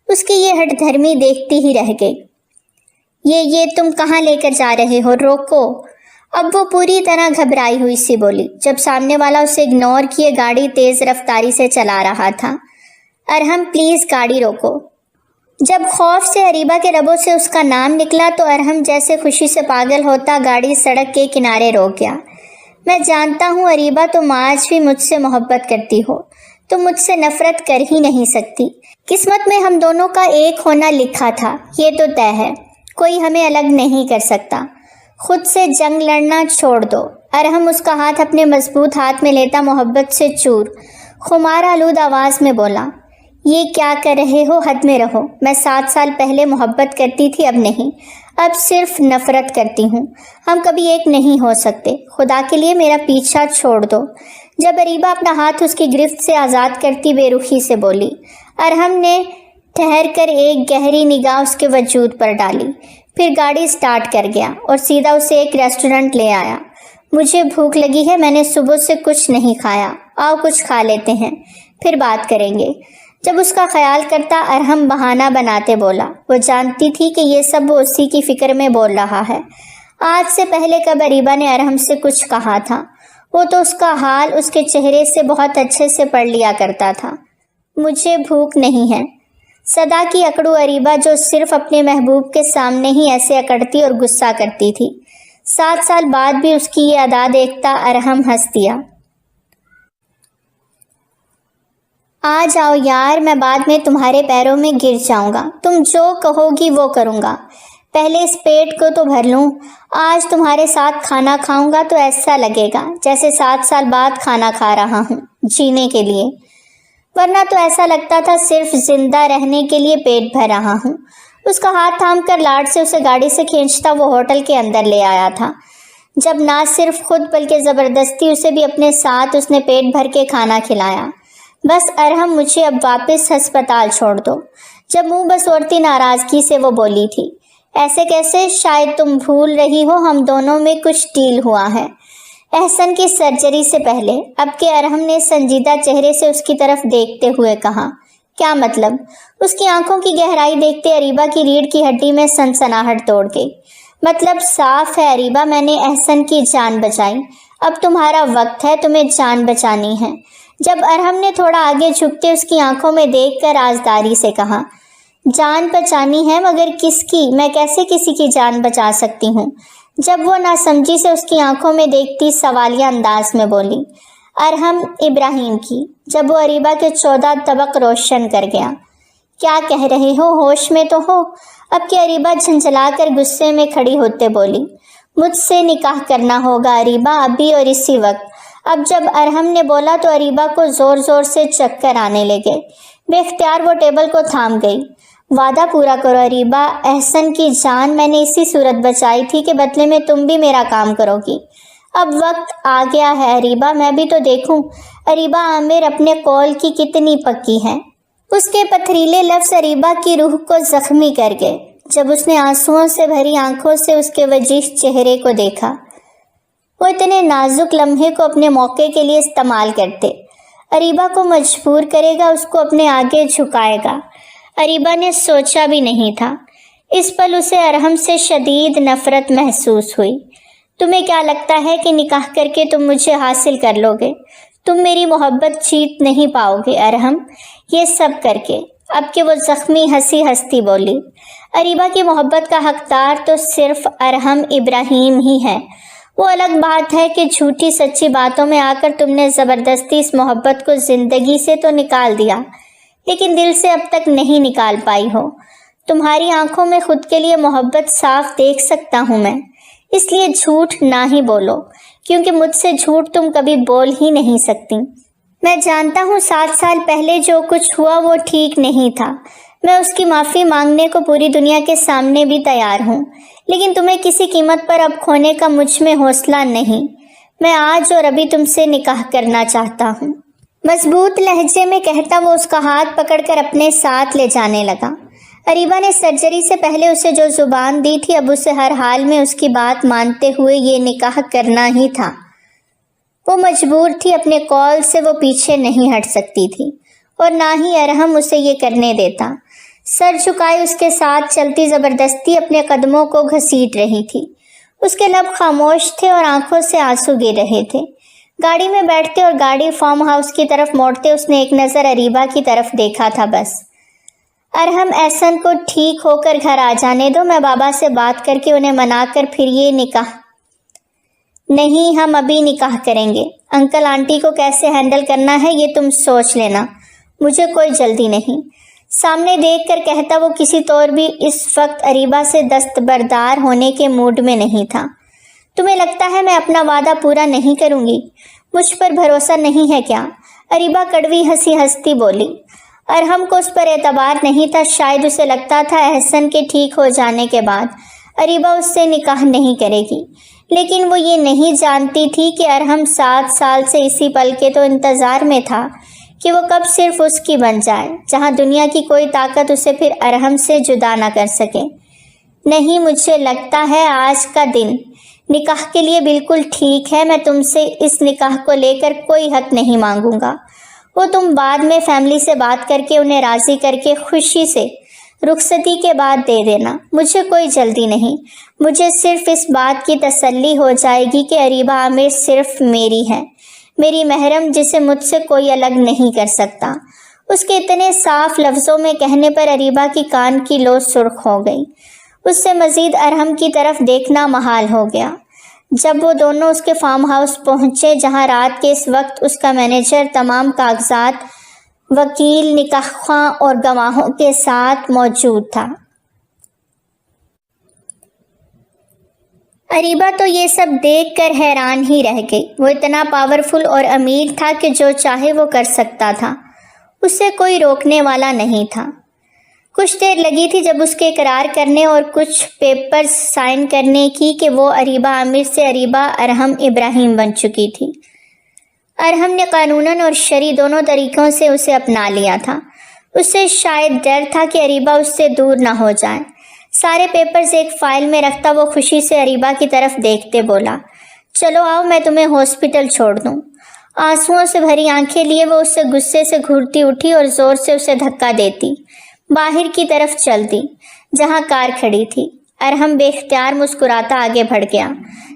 اس کی یہ ہٹ دھرمی دیکھتی ہی رہ گئی۔ یہ تم کہاں لے کر جا رہے ہو؟ روکو۔ اب وہ پوری طرح گھبرائی ہوئی سی بولی، جب سامنے والا اسے اگنور کیے گاڑی تیز رفتاری سے چلا رہا تھا۔ ارحم پلیز گاڑی روکو۔ جب خوف سے اریبہ کے لبوں سے اس کا نام نکلا تو ارحم جیسے خوشی سے پاگل ہوتا گاڑی سڑک کے کنارے روک گیا۔ میں جانتا ہوں اریبہ، تم آج بھی مجھ سے محبت کرتی ہو، تم مجھ سے نفرت کر ہی نہیں سکتی۔ قسمت میں ہم دونوں کا ایک ہونا لکھا تھا، یہ تو طے ہے، کوئی ہمیں الگ نہیں کر سکتا۔ خود سے جنگ لڑنا چھوڑ دو۔ ارحم اس کا ہاتھ اپنے مضبوط ہاتھ میں لیتا محبت سے چور خمار آلود آواز میں بولا، یہ کیا کر رہے ہو؟ حد میں رہو۔ میں 7 سال پہلے محبت کرتی تھی، اب نہیں، اب صرف نفرت کرتی ہوں۔ ہم کبھی ایک نہیں ہو سکتے، خدا کے لیے میرا پیچھا چھوڑ دو۔ جب اریبہ اپنا ہاتھ اس کی گرفت سے آزاد کرتی بے رخی سے بولی، ارحم نے ٹھہر کر ایک گہری نگاہ اس کے وجود پر ڈالی، پھر گاڑی سٹارٹ کر گیا اور سیدھا اسے ایک ریسٹورنٹ لے آیا۔ مجھے بھوک لگی ہے، میں نے صبح سے کچھ نہیں کھایا، آؤ کچھ کھا لیتے ہیں، پھر بات کریں گے۔ جب اس کا خیال کرتا ارحم بہانہ بناتے بولا، وہ جانتی تھی کہ یہ سب وہ اسی کی فکر میں بول رہا ہے۔ آج سے پہلے کب اریبہ نے ارحم سے کچھ کہا تھا؟ وہ تو اس کا حال اس کے چہرے سے بہت اچھے سے پڑھ لیا کرتا تھا۔ مجھے بھوک نہیں ہے، صدا کی اکڑو اریبہ جو صرف اپنے محبوب کے سامنے ہی ایسے اکڑتی اور غصہ کرتی تھی۔ 7 سال بعد بھی اس کی یہ ادا دیکھتا ارحم ہنس دیا۔ آ جاؤ یار، میں بعد میں تمہارے پیروں میں گر جاؤں گا، تم جو کہو گی وہ کروں گا، پہلے اس پیٹ کو تو بھر لوں۔ آج تمہارے ساتھ کھانا کھاؤں گا تو ایسا لگے گا جیسے 7 سال بعد کھانا کھا رہا ہوں، جینے کے لیے، ورنہ تو ایسا لگتا تھا صرف زندہ رہنے کے لیے پیٹ بھر رہا ہوں۔ اس کا ہاتھ تھام کر لاڈ سے اسے گاڑی سے کھینچتا وہ ہوٹل کے اندر لے آیا تھا، جب نہ صرف خود بلکہ زبردستی اسے بھی اپنے ساتھ اس نے پیٹ بھر کے کھانا کھلایا۔ بس ارحم، مجھے اب واپس ہسپتال چھوڑ دو۔ جب منہ بسورتی ناراضگی سے وہ بولی تھی، ایسے کیسے؟ شاید تم بھول رہی ہو ہم دونوں میں کچھ ڈیل ہوا ہے، احسن کی سرجری سے پہلے۔ اب کے ارحم نے سنجیدہ چہرے سے اس کی طرف دیکھتے ہوئے کہا، کیا مطلب؟ اس کی آنکھوں کی گہرائی دیکھتے اریبہ کی ریڑھ کی ہڈی میں سنسناہٹ توڑ گئی۔ مطلب صاف ہے اریبہ، میں نے احسن کی جان بچائی، اب تمہارا وقت ہے، تمہیں جان بچانی ہے۔ جب ارحم نے تھوڑا آگے جھکتے اس کی آنکھوں میں دیکھ کر رازداری سے کہا، جان بچانی ہے مگر کس کی؟ میں کیسے کسی کی جان بچا سکتی ہوں؟ جب وہ ناسمجھی سے اس کی آنکھوں میں دیکھتی سوالیہ انداز میں بولی، ارحم، ابراہیم کی۔ جب وہ اریبہ کے 14 طبق روشن کر گیا، کیا کہہ رہے ہو؟ ہوش میں تو ہو؟ اب کہ اریبہ جھنجھلا کر غصے میں کھڑی ہوتے بولی، مجھ سے نکاح کرنا ہوگا اریبہ، ابھی اور اسی وقت۔ اب جب ارحم نے بولا تو اریبہ کو زور زور سے چکر آنے لگے، بے اختیار وہ ٹیبل کو تھام گئی۔ وعدہ پورا کرو اریبہ، احسن کی جان میں نے اسی صورت بچائی تھی کہ بدلے میں تم بھی میرا کام کرو گی۔ اب وقت آ گیا ہے اریبہ، میں بھی تو دیکھوں اریبہ عامر اپنے قول کی کتنی پکی ہے۔ اس کے پتھریلے لفظ اریبہ کی روح کو زخمی کر گئے جب اس نے آنسوؤں سے بھری آنکھوں سے اس کے وجیح چہرے کو دیکھا۔ وہ اتنے نازک لمحے کو اپنے موقع کے لیے استعمال کرتے، اریبہ کو مجبور کرے گا، اس کو اپنے آگے جھکائے گا۔ اریبہ نے سوچا بھی نہیں تھا اس پل اسے ارحم سے شدید نفرت محسوس ہوئی۔ تمہیں کیا لگتا ہے کہ نکاح کر کے تم مجھے حاصل کر لو گے؟ تم میری محبت جیت نہیں پاؤ گے ارحم، یہ سب کر کے۔ اب کہ وہ زخمی ہنستی بولی، اریبہ کی محبت کا حقدار تو صرف ارحم ابراہیم ہی ہے۔ وہ الگ بات ہے کہ جھوٹی سچی باتوں میں آ کر تم نے زبردستی اس محبت کو زندگی سے تو نکال دیا، لیکن دل سے اب تک نہیں نکال پائی ہو۔ تمہاری آنکھوں میں خود کے لیے محبت صاف دیکھ سکتا ہوں میں، اس لیے جھوٹ نہ ہی بولو، کیونکہ مجھ سے جھوٹ تم کبھی بول ہی نہیں سکتی۔ میں جانتا ہوں 7 سال پہلے جو کچھ ہوا وہ ٹھیک نہیں تھا، میں اس کی معافی مانگنے کو پوری دنیا کے سامنے بھی تیار ہوں، لیکن تمہیں کسی قیمت پر اب کھونے کا مجھ میں حوصلہ نہیں۔ میں آج اور ابھی تم سے نکاح کرنا چاہتا ہوں، مضبوط لہجے میں کہتا وہ اس کا ہاتھ پکڑ کر اپنے ساتھ لے جانے لگا۔ اریبہ نے سرجری سے پہلے اسے جو زبان دی تھی اب اسے ہر حال میں اس کی بات مانتے ہوئے یہ نکاح کرنا ہی تھا۔ وہ مجبور تھی، اپنے قول سے وہ پیچھے نہیں ہٹ سکتی تھی، اور نہ ہی ارحم اسے یہ کرنے دیتا۔ سر جھکائے اس کے ساتھ چلتی زبردستی اپنے قدموں کو گھسیٹ رہی تھی۔ اس کے لب خاموش تھے اور آنکھوں سے آنسو گر رہے تھے۔ گاڑی میں بیٹھتے اور گاڑی فارم ہاؤس کی طرف موڑتے اس نے ایک نظر اریبہ کی طرف دیکھا تھا بس۔ ارحم احسن کو ٹھیک ہو کر گھر آ جانے دو، میں بابا سے بات کر کے انہیں منا کر پھر یہ نکاح۔ نہیں، ہم ابھی نکاح کریں گے۔ انکل آنٹی کو کیسے ہینڈل کرنا ہے یہ تم سوچ لینا، مجھے کوئی جلدی نہیں۔ سامنے دیکھ کر کہتا وہ کسی طور بھی اس وقت اریبہ سے دستبردار ہونے کے موڈ میں نہیں تھا۔ تمہیں لگتا ہے میں اپنا وعدہ پورا نہیں کروں گی؟ مجھ پر بھروسہ نہیں ہے کیا؟ اریبہ کڑوی ہنستی بولی۔ ارحم کو اس پر اعتبار نہیں تھا، شاید اسے لگتا تھا احسن کے ٹھیک ہو جانے کے بعد اریبہ اس سے نکاح نہیں کرے گی، لیکن وہ یہ نہیں جانتی تھی کہ ارحم 7 سال سے اسی پل کے تو انتظار میں تھا کہ وہ کب صرف اس کی بن جائے، جہاں دنیا کی کوئی طاقت اسے پھر ارحم سے جدا نہ کر سکے۔ نہیں، مجھے لگتا ہے آج کا دن نکاح کے لیے بالکل ٹھیک ہے۔ میں تم سے اس نکاح کو لے کر کوئی حق نہیں مانگوں گا، وہ تم بعد میں فیملی سے بات کر کے انہیں راضی کر کے خوشی سے رخصتی کے بعد دے دینا، مجھے کوئی جلدی نہیں۔ مجھے صرف اس بات کی تسلی ہو جائے گی کہ اریبہ عامر صرف میری ہے، میری محرم، جسے مجھ سے کوئی الگ نہیں کر سکتا۔ اس کے اتنے صاف لفظوں میں کہنے پر اریبہ کی کان کی لو سرخ ہو گئی۔ اس سے مزید ارحم کی طرف دیکھنا محال ہو گیا۔ جب وہ دونوں اس کے فارم ہاؤس پہنچے، جہاں رات کے اس وقت اس کا مینیجر تمام کاغذات، وکیل، نکاح خواں اور گواہوں کے ساتھ موجود تھا۔ اریبہ تو یہ سب دیکھ کر حیران ہی رہ گئی۔ وہ اتنا پاورفل اور امیر تھا کہ جو چاہے وہ کر سکتا تھا، اسے کوئی روکنے والا نہیں تھا۔ کچھ دیر لگی تھی جب اس کے اقرار کرنے اور کچھ پیپرز سائن کرنے کی کہ وہ اریبہ عامر سے اریبہ ارحم ابراہیم بن چکی تھی۔ ارحم نے قانوناً اور شرعی دونوں طریقوں سے اسے اپنا لیا تھا۔ اسے شاید ڈر تھا کہ اریبہ اس سے دور نہ ہو جائے۔ سارے پیپرز ایک فائل میں رکھتا وہ خوشی سے اریبہ کی طرف دیکھتے بولا، چلو آؤ میں تمہیں ہاسپٹل چھوڑ دوں۔ آنسوؤں سے بھری آنکھیں لیے وہ اس سے غصے سے گھورتی اٹھی اور زور سے اسے دھکا دیتی باہر کی طرف چل دی، جہاں کار کھڑی تھی۔ ارحم بے اختیار مسکراتا آگے بڑھ گیا۔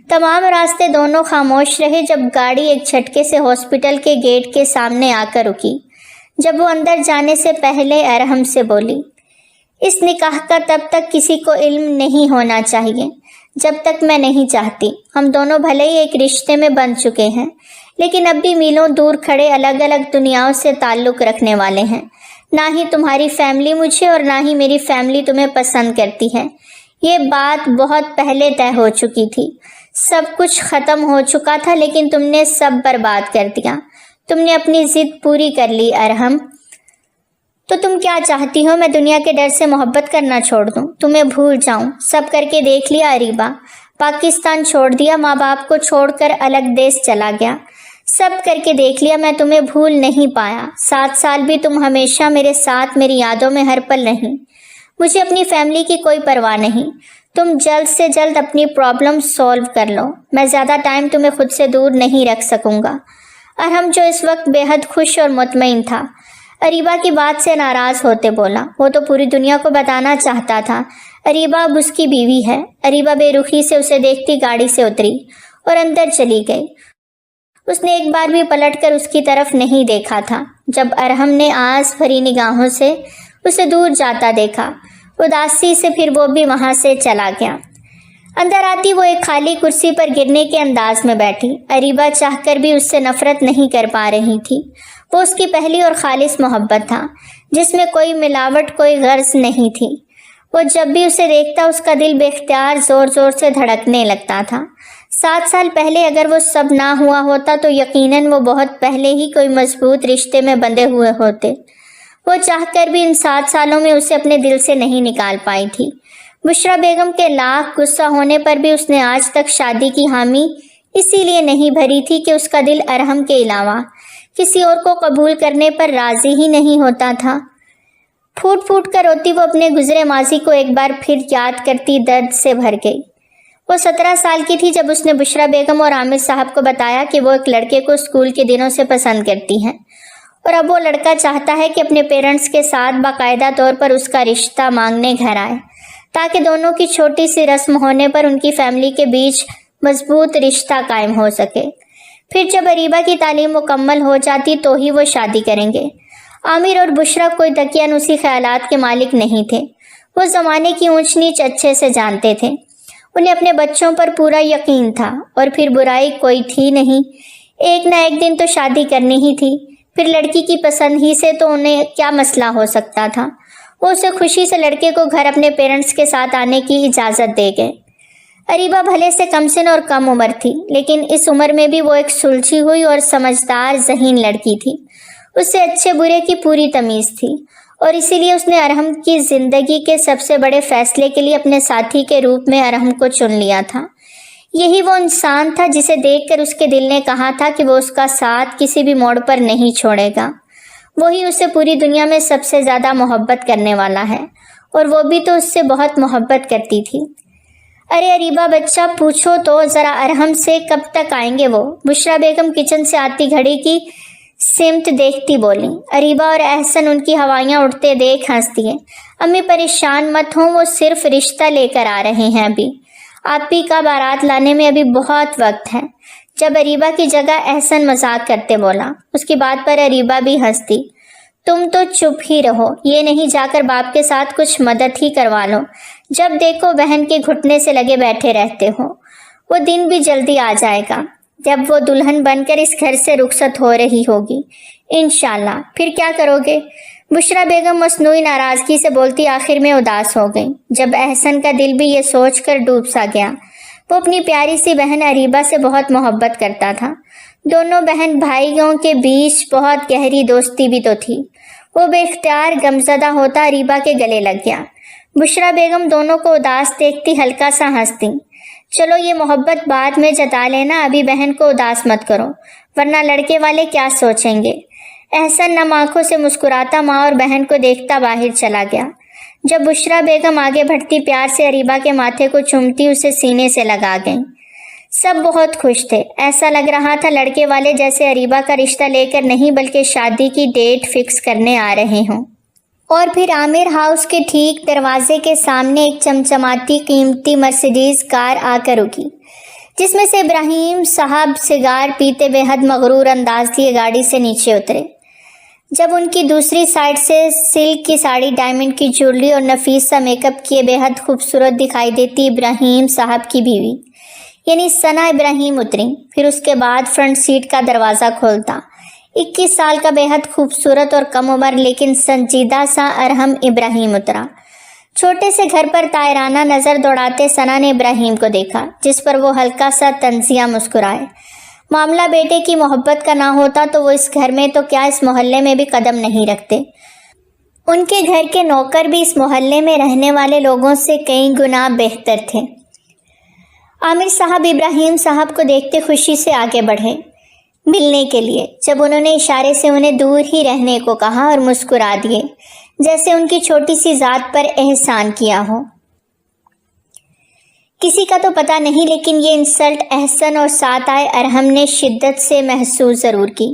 تمام راستے دونوں خاموش رہے جب گاڑی ایک جھٹکے سے ہاسپٹل کے گیٹ کے سامنے آ کر رکی۔ جب وہ اندر جانے سے پہلے ارحم سے بولی، اس نکاح کا تب تک کسی کو علم نہیں ہونا چاہیے جب تک میں نہیں چاہتی۔ ہم دونوں بھلے ہی ایک رشتے میں بن چکے ہیں، لیکن اب بھی میلوں دور کھڑے الگ الگ دنیاؤں سے تعلق رکھنے والے ہیں۔ نہ ہی تمہاری فیملی مجھے اور نہ ہی میری فیملی تمہیں پسند کرتی ہے۔ یہ بات بہت پہلے طے ہو چکی تھی، سب کچھ ختم ہو چکا تھا، لیکن تم نے سب برباد کر دیا۔ تم نے اپنی ضد پوری کر لی ارحم۔ تو تم کیا چاہتی ہو؟ میں دنیا کے ڈر سے محبت کرنا چھوڑ دوں، تمہیں بھول جاؤں؟ سب کر کے دیکھ لیا اریبہ، پاکستان چھوڑ دیا، ماں باپ کو چھوڑ کر الگ دیس چلا گیا، سب کر کے دیکھ لیا، میں تمہیں بھول نہیں پایا۔ 7 سال بھی تم ہمیشہ میرے ساتھ، میری یادوں میں ہر پل رہیں۔ مجھے اپنی فیملی کی کوئی پرواہ نہیں۔ تم جلد سے جلد اپنی پرابلم سولو کر لو، میں زیادہ ٹائم تمہیں خود سے دور نہیں رکھ سکوں گا۔ ارحم جو اس وقت بے حد خوش اور مطمئن تھا، اریبہ کی بات سے ناراض ہوتے بولا، وہ تو پوری دنیا کو بتانا چاہتا تھا اریبہ اب اس کی بیوی ہے۔ اریبہ بے رخی سے اسے دیکھتی گاڑی سے اتری اور اندر چلی گئی۔ اس نے ایک بار بھی پلٹ کر اس کی طرف نہیں دیکھا تھا۔ جب ارحم نے آس بھری نگاہوں سے اسے دور جاتا دیکھا، اداسی سے پھر وہ بھی وہاں سے چلا گیا۔ اندر آتی وہ ایک خالی کرسی پر گرنے کے انداز میں بیٹھی۔ اریبہ چاہ کر بھی اس سے نفرت نہیں کر پا رہی تھی۔ وہ اس کی پہلی اور خالص محبت تھا، جس میں کوئی ملاوٹ، کوئی غرض نہیں تھی۔ وہ جب بھی اسے دیکھتا اس کا دل بے اختیار زور زور سے دھڑکنے لگتا تھا۔ 7 سال پہلے اگر وہ سب نہ ہوا ہوتا تو یقیناً وہ بہت پہلے ہی کوئی مضبوط رشتے میں بندھے ہوئے ہوتے۔ وہ چاہ کر بھی ان 7 سالوں میں اسے اپنے دل سے نہیں نکال پائی تھی۔ بشریٰ بیگم کے لاکھ غصہ ہونے پر بھی اس نے آج تک شادی کی حامی اسی لیے نہیں بھری تھی کہ اس کا دل ارحم کے علاوہ کسی اور کو قبول کرنے پر راضی ہی نہیں ہوتا تھا۔ پھوٹ پھوٹ کر روتی وہ اپنے گزرے ماضی کو ایک بار پھر یاد کرتی درد سے بھر گئی۔ وہ 17 سال کی تھی جب اس نے بشریٰ بیگم اور عامر صاحب کو بتایا کہ وہ ایک لڑکے کو اسکول کے دنوں سے پسند کرتی ہیں، اور اب وہ لڑکا چاہتا ہے کہ اپنے پیرنٹس کے ساتھ باقاعدہ طور پر اس کا رشتہ مانگنے گھر آئے، تاکہ دونوں کی چھوٹی سی رسم ہونے پر ان کی فیملی کے بیچ مضبوط رشتہ قائم ہو سکے۔ پھر جب اریبہ کی تعلیم مکمل ہو جاتی تو ہی وہ شادی کریں گے۔ عامر اور بشریٰ کوئی دقیانوسی خیالات کے مالک نہیں تھے۔ وہ زمانے کی اونچ نیچ اچھے سے جانتے تھے۔ انہیں اپنے بچوں پر پورا یقین تھا، اور پھر برائی کوئی تھی نہیں۔ ایک نہ ایک دن تو شادی کرنی ہی تھی۔ پھر لڑکی کی پسند ہی سے تو انہیں کیا مسئلہ ہو سکتا تھا۔ وہ اسے خوشی سے لڑکے کو گھر اپنے پیرنٹس کے ساتھ آنے کی اجازت دے گئے۔ اریبہ بھلے سے کم سن اور کم عمر تھی، لیکن اس عمر میں بھی وہ ایک سلجھی ہوئی اور سمجھدار ذہین لڑکی تھی۔ اس سے اچھے برے کی پوری تمیز تھی، اور اسی لیے اس نے ارحم کی زندگی کے سب سے بڑے فیصلے کے لیے اپنے ساتھی کے روپ میں ارحم کو چن لیا تھا۔ یہی وہ انسان تھا جسے دیکھ کر اس کے دل نے کہا تھا کہ وہ اس کا ساتھ کسی بھی موڑ پر نہیں چھوڑے گا۔ وہی اسے پوری دنیا میں سب سے زیادہ محبت کرنے والا ہے، اور وہ بھی تو اس سے بہت محبت کرتی تھی۔ ارے اریبہ بچہ، پوچھو تو ذرا ارحم سے کب تک آئیں گے وہ؟ بشریٰ بیگم کچن سے آتی گھڑی کی سمت دیکھتی بولی۔ اریبہ اور احسن ان کی ہوائیاں اڑتے دیکھ ہنستی ہے۔ امی پریشان مت ہوں، وہ صرف رشتہ لے کر آ رہے ہیں، ابھی آپ ہی کا بارات لانے میں ابھی بہت وقت ہے۔ جب اریبہ کی جگہ احسن مذاق کرتے بولا، اس کی بات پر اریبہ بھی ہنستی۔ تم تو چپ ہی رہو، یہ نہیں جا کر باپ کے ساتھ کچھ مدد ہی کروا لو، جب دیکھو بہن کے گھٹنے سے لگے بیٹھے رہتے ہو۔ وہ دن بھی جلدی آ جائے گا جب وہ دلہن بن کر اس گھر سے رخصت ہو رہی ہوگی، انشاءاللہ۔ پھر کیا کرو گے؟ بشریٰ بیگم مصنوعی ناراضگی سے بولتی آخر میں اداس ہو گئی۔ جب احسن کا دل بھی یہ سوچ کر ڈوب سا گیا۔ وہ اپنی پیاری سی بہن اریبہ سے بہت محبت کرتا تھا۔ دونوں بہن بھائیوں کے بیچ بہت گہری دوستی بھی تو تھی۔ وہ بے اختیار غمزدہ ہوتا اریبہ کے گلے لگ گیا۔ بشریٰ بیگم دونوں کو اداس دیکھتی ہلکا سا ہنستی۔ چلو یہ محبت بعد میں جتا لینا، ابھی بہن کو اداس مت کرو، ورنہ لڑکے والے کیا سوچیں گے۔ احسن نم آنکھوں سے مسکراتا ماں اور بہن کو دیکھتا باہر چلا گیا۔ جب بشریٰ بیگم آگے بڑھتی پیار سے اریبہ کے ماتھے کو چومتی اسے سینے سے لگا گئیں۔ سب بہت خوش تھے۔ ایسا لگ رہا تھا لڑکے والے جیسے اریبہ کا رشتہ لے کر نہیں بلکہ شادی کی ڈیٹ فکس کرنے آ رہے ہوں۔ اور پھر عامر ہاؤس کے ٹھیک دروازے کے سامنے ایک چمچماتی قیمتی مرسیڈیز کار آ کر رکی، جس میں سے ابراہیم صاحب سگار پیتے بے حد مغرور انداز لیے گاڑی سے نیچے اترے۔ جب ان کی دوسری سائڈ سے سلک کی ساڑی، ڈائمنڈ کی جویلری اور نفیس سا میک اپ کیے بے حد خوبصورت دکھائی دیتی ابراہیم صاحب کی بیوی یعنی ثنا ابراہیم اتری۔ پھر اس کے بعد فرنٹ سیٹ کا دروازہ کھولتا 21 سال کا بے حد خوبصورت اور کم عمر لیکن سنجیدہ سا ارحم ابراہیم اترا۔ چھوٹے سے گھر پر طائرانہ نظر دوڑاتے ثنا نے ابراہیم کو دیکھا، جس پر وہ ہلکا سا طنزیہ مسکرائے۔ معاملہ بیٹے کی محبت کا نہ ہوتا تو وہ اس گھر میں تو کیا اس محلے میں بھی قدم نہیں رکھتے۔ ان کے گھر کے نوکر بھی اس محلے میں رہنے والے لوگوں سے کئی گنا بہتر تھے۔ عامر صاحب ابراہیم صاحب کو دیکھتے خوشی سے آگے بڑھے ملنے کے لیے۔ جب انہوں نے اشارے سے انہیں دور ہی رہنے کو کہا اور مسکرا دیے جیسے ان کی چھوٹی سی ذات پر احسان کیا ہو۔ کسی کا تو پتہ نہیں، لیکن یہ انسلٹ احسن اور ساتھ آئے ارحم نے شدت سے محسوس ضرور کی۔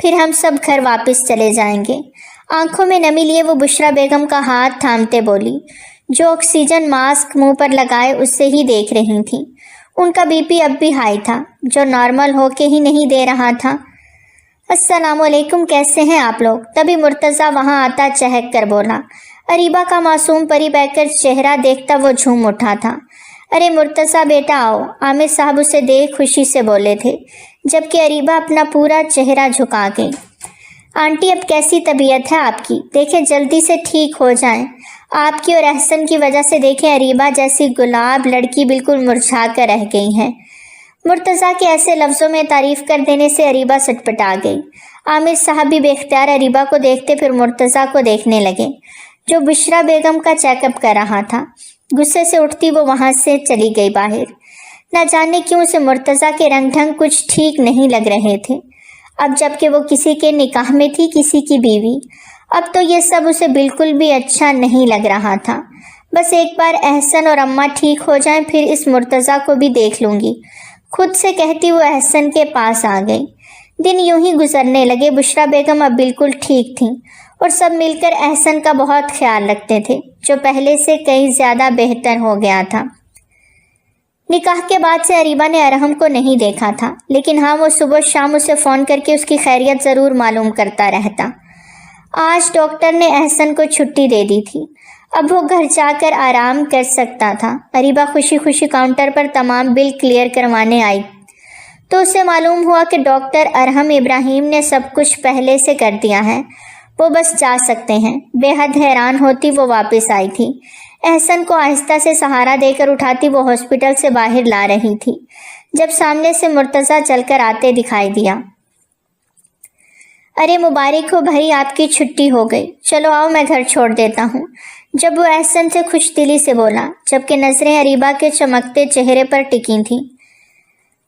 پھر ہم سب گھر واپس چلے جائیں گے۔ آنکھوں میں نمی لیے وہ بشرا بیگم کا ہاتھ تھامتے بولی، جو آکسیجن ماسک منہ پر لگائے اس سے ہی دیکھ رہی تھیں۔ ان کا بی پی اب بھی ہائی تھا، جو نارمل ہو کے ہی نہیں دے رہا تھا۔ السلام علیکم، کیسے ہیں آپ لوگ؟ تبھی مرتضیٰ وہاں آتا چہک کر بولا۔ اریبہ کا معصوم پری بیکر چہرہ دیکھتا وہ جھوم اٹھا تھا۔ ارے مرتضیٰ بیٹا آؤ، عامر صاحب اسے دیکھ خوشی سے بولے تھے، جبکہ اریبہ اپنا پورا چہرہ جھکا گئی۔ آنٹی اب کیسی طبیعت ہے آپ کی؟ دیکھیں جلدی سے ٹھیک ہو جائیں۔ آپ کی اور احسن کی وجہ سے دیکھیں اریبہ جیسی گلاب لڑکی بالکل مرجھا کر رہ گئی ہے۔ مرتضیٰ کے ایسے لفظوں میں تعریف کر دینے سے اریبہ سٹپٹا گئی۔ عامر صاحب بھی بے اختیار اریبہ کو دیکھتے پھر مرتضیٰ کو دیکھنے لگے، جو بشرا بیگم کا چیک اپ کر رہا تھا۔ غصے سے اٹھتی وہ وہاں سے چلی گئی باہر۔ نہ جانے کیوں اسے مرتضیٰ کے رنگ ڈھنگ کچھ ٹھیک نہیں لگ رہے تھے، اب جب کہ وہ کسی کے نکاح میں تھی، کسی کی بیوی۔ اب تو یہ سب اسے بالکل بھی اچھا نہیں لگ رہا تھا۔ بس ایک بار احسن اور اماں ٹھیک ہو جائیں پھر اس مرتضیٰ کو بھی دیکھ لوں گی، خود سے کہتی وہ احسن کے پاس آ گئی۔ دن یوں ہی گزرنے لگے۔ بشرا بیگم اب بالکل ٹھیک تھیں اور سب مل کر احسن کا بہت خیال رکھتے تھے، جو پہلے سے کئی زیادہ بہتر ہو گیا تھا۔ نکاح کے بعد سے اریبہ نے ارحم کو نہیں دیکھا تھا، لیکن ہاں وہ صبح شام اسے فون کر کے اس کی خیریت ضرور معلوم کرتا رہتا۔ آج ڈاکٹر نے احسن کو چھٹی دے دی تھی، اب وہ گھر جا کر آرام کر سکتا تھا۔ اریبہ خوشی خوشی کاؤنٹر پر تمام بل کلیئر کروانے آئی تو اسے معلوم ہوا کہ ڈاکٹر ارحم ابراہیم نے سب کچھ پہلے سے کر دیا ہے، وہ بس جا سکتے ہیں۔ بے حد حیران ہوتی وہ واپس آئی تھی۔ احسن کو آہستہ سے سہارا دے کر اٹھاتی وہ ہاسپٹل سے باہر لا رہی تھی، جب سامنے سے مرتضیٰ چل کر آتے دکھائی دیا۔ ارے مبارک ہو بھائی، آپ کی چھٹی ہو گئی، چلو آؤ میں گھر چھوڑ دیتا ہوں، جب وہ احسن سے خوش دلی سے بولا، جبکہ نظریں اریبہ کے چمکتے چہرے پر ٹکی تھیں۔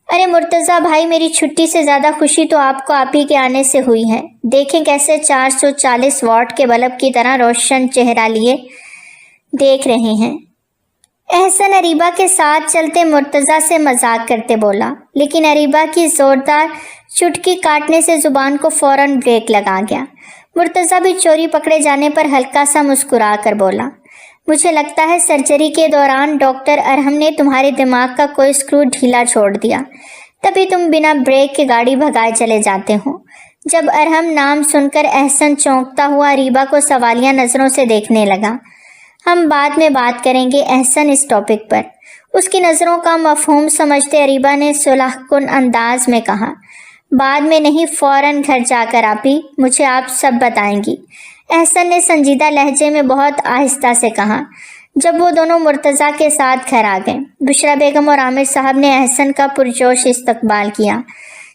ارے مرتضیٰ بھائی، میری چھٹی سے زیادہ خوشی تو آپ کو آپ ہی کے آنے سے ہوئی ہے۔ دیکھیں کیسے 440 واٹ کے بلب کی طرح روشن چہرہ لیے دیکھ رہے ہیں۔ احسن اریبہ کے ساتھ چلتے مرتضیٰ سے مذاق کرتے بولا، لیکن اریبہ کی زوردار چٹکی کاٹنے سے زبان کو فوراً بریک لگا گیا۔ مرتضیٰ بھی چوری پکڑے جانے پر ہلکا سا مسکرا کر بولا، مجھے لگتا ہے سرجری کے دوران ڈاکٹر ارحم نے تمہارے دماغ کا کوئی اسکرو ڈھیلا چھوڑ دیا، تبھی تم بنا بریک کے گاڑی بھگائے چلے جاتے ہو۔ جب ارحم نام سن کر احسن چونکتا ہوا اریبہ کو سوالیہ نظروں سے دیکھنے لگا۔ ہم بعد میں بات کریں گے احسن اس ٹاپک پر، اس کی نظروں کا مفہوم سمجھتے اریبہ نے صلح کن انداز میں کہا۔ بعد میں نہیں، فوراً گھر جا کر آپی مجھے آپ سب بتائیں گی، احسن نے سنجیدہ لہجے میں بہت آہستہ سے کہا، جب وہ دونوں مرتضیٰ کے ساتھ گھر آ گئے۔ بشرا بیگم اور عامر صاحب نے احسن کا پرجوش استقبال کیا،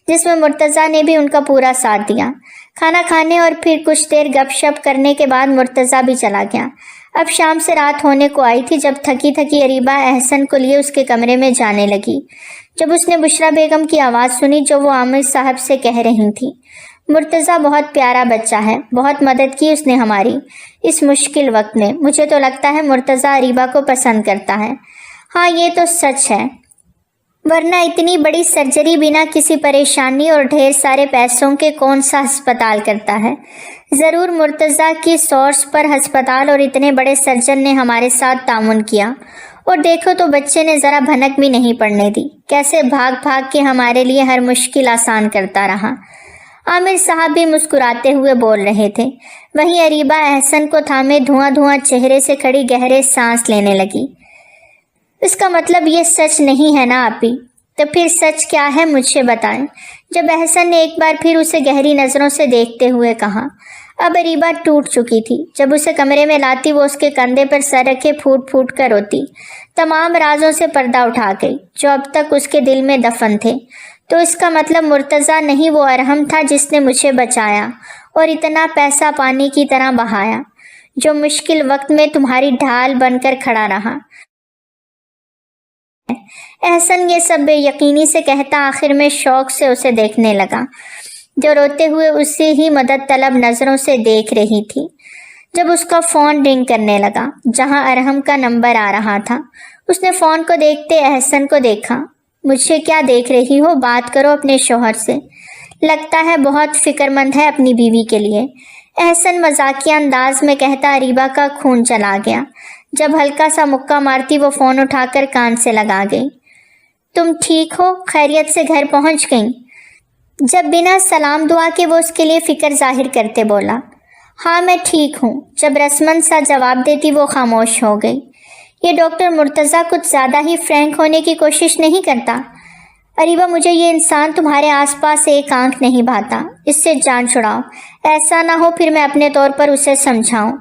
جس میں مرتضیٰ نے بھی ان کا پورا ساتھ دیا۔ کھانا کھانے اور پھر کچھ دیر گپ شپ کرنے کے بعد مرتضیٰ بھی چلا گیا۔ اب شام سے رات ہونے کو آئی تھی جب تھکی تھکی اریبہ احسن کو لیے اس کے کمرے میں جانے لگی، جب اس نے بشرا بیگم کی آواز سنی جو وہ عامر صاحب سے کہہ رہی تھی، مرتضیٰ بہت پیارا بچہ ہے، بہت مدد کی اس نے ہماری اس مشکل وقت میں۔ مجھے تو لگتا ہے مرتضیٰ اریبہ کو پسند کرتا ہے۔ ہاں یہ تو سچ ہے، ورنہ اتنی بڑی سرجری بنا کسی پریشانی اور ڈھیر سارے پیسوں کے کون سا ہسپتال کرتا ہے؟ ضرور مرتضیٰ کی سورس پر ہسپتال اور اتنے بڑے سرجن نے ہمارے ساتھ تعاون کیا، اور دیکھو تو بچے نے ذرا بھنک بھی نہیں پڑنے دی، کیسے بھاگ بھاگ کے ہمارے لیے ہر مشکل آسان کرتا رہا۔ عامر صاحب بھی مسکراتے ہوئے بول رہے تھے، وہیں اریبہ احسن کو تھامے دھواں دھواں چہرے سے کھڑی گہرے سانس لینے لگی۔ اس کا مطلب یہ سچ نہیں ہے نا آپی؟ تو پھر سچ کیا ہے مجھے بتائیں، جب احسن نے ایک بار پھر اسے گہری نظروں سے دیکھتے ہوئے کہا۔ اب اریبہ ٹوٹ چکی تھی، جب اسے کمرے میں لاتی وہ اس کے کندھے پر سر رکھے پھوٹ پھوٹ کر روتی، تمام رازوں سے پردہ اٹھا گئی جو اب تک اس کے دل میں دفن تھے۔ تو اس کا مطلب مرتضیٰ نہیں، وہ ارحم تھا جس نے مجھے بچایا اور اتنا پیسہ پانی کی طرح بہایا، جو مشکل وقت میں تمہاری ڈھال بن کر کھڑا رہا۔ احسن یہ سب بے یقینی سے کہتا آخر میں شوق سے اسے دیکھنے لگا، جو روتے ہوئے اسی ہی مدد طلب نظروں سے دیکھ رہی تھی۔ جب اس کا فون رنگ کرنے لگا جہاں ارحم کا نمبر آ رہا تھا، اس نے فون کو دیکھتے احسن کو دیکھا۔ مجھے کیا دیکھ رہی ہو، بات کرو اپنے شوہر سے، لگتا ہے بہت فکر مند ہے اپنی بیوی کے لیے، احسن مذاقیہ انداز میں کہتا اریبہ کا خون چلا گیا۔ جب ہلکا سا مکہ مارتی وہ فون اٹھا کر کان سے لگا گئی۔ تم ٹھیک ہو؟ خیریت سے گھر پہنچ گئیں؟ جب بنا سلام دعا کے وہ اس کے لیے فکر ظاہر کرتے بولا، ہاں میں ٹھیک ہوں۔ جب رسمن سا جواب دیتی وہ خاموش ہو گئی۔ یہ ڈاکٹر مرتضیٰ کچھ زیادہ ہی فرینک ہونے کی کوشش نہیں کرتا؟ اریبہ مجھے یہ انسان تمہارے آس پاس ایک آنکھ نہیں بھاتا، اس سے جان چھڑاؤ، ایسا نہ ہو پھر میں اپنے طور پر اسے سمجھاؤں۔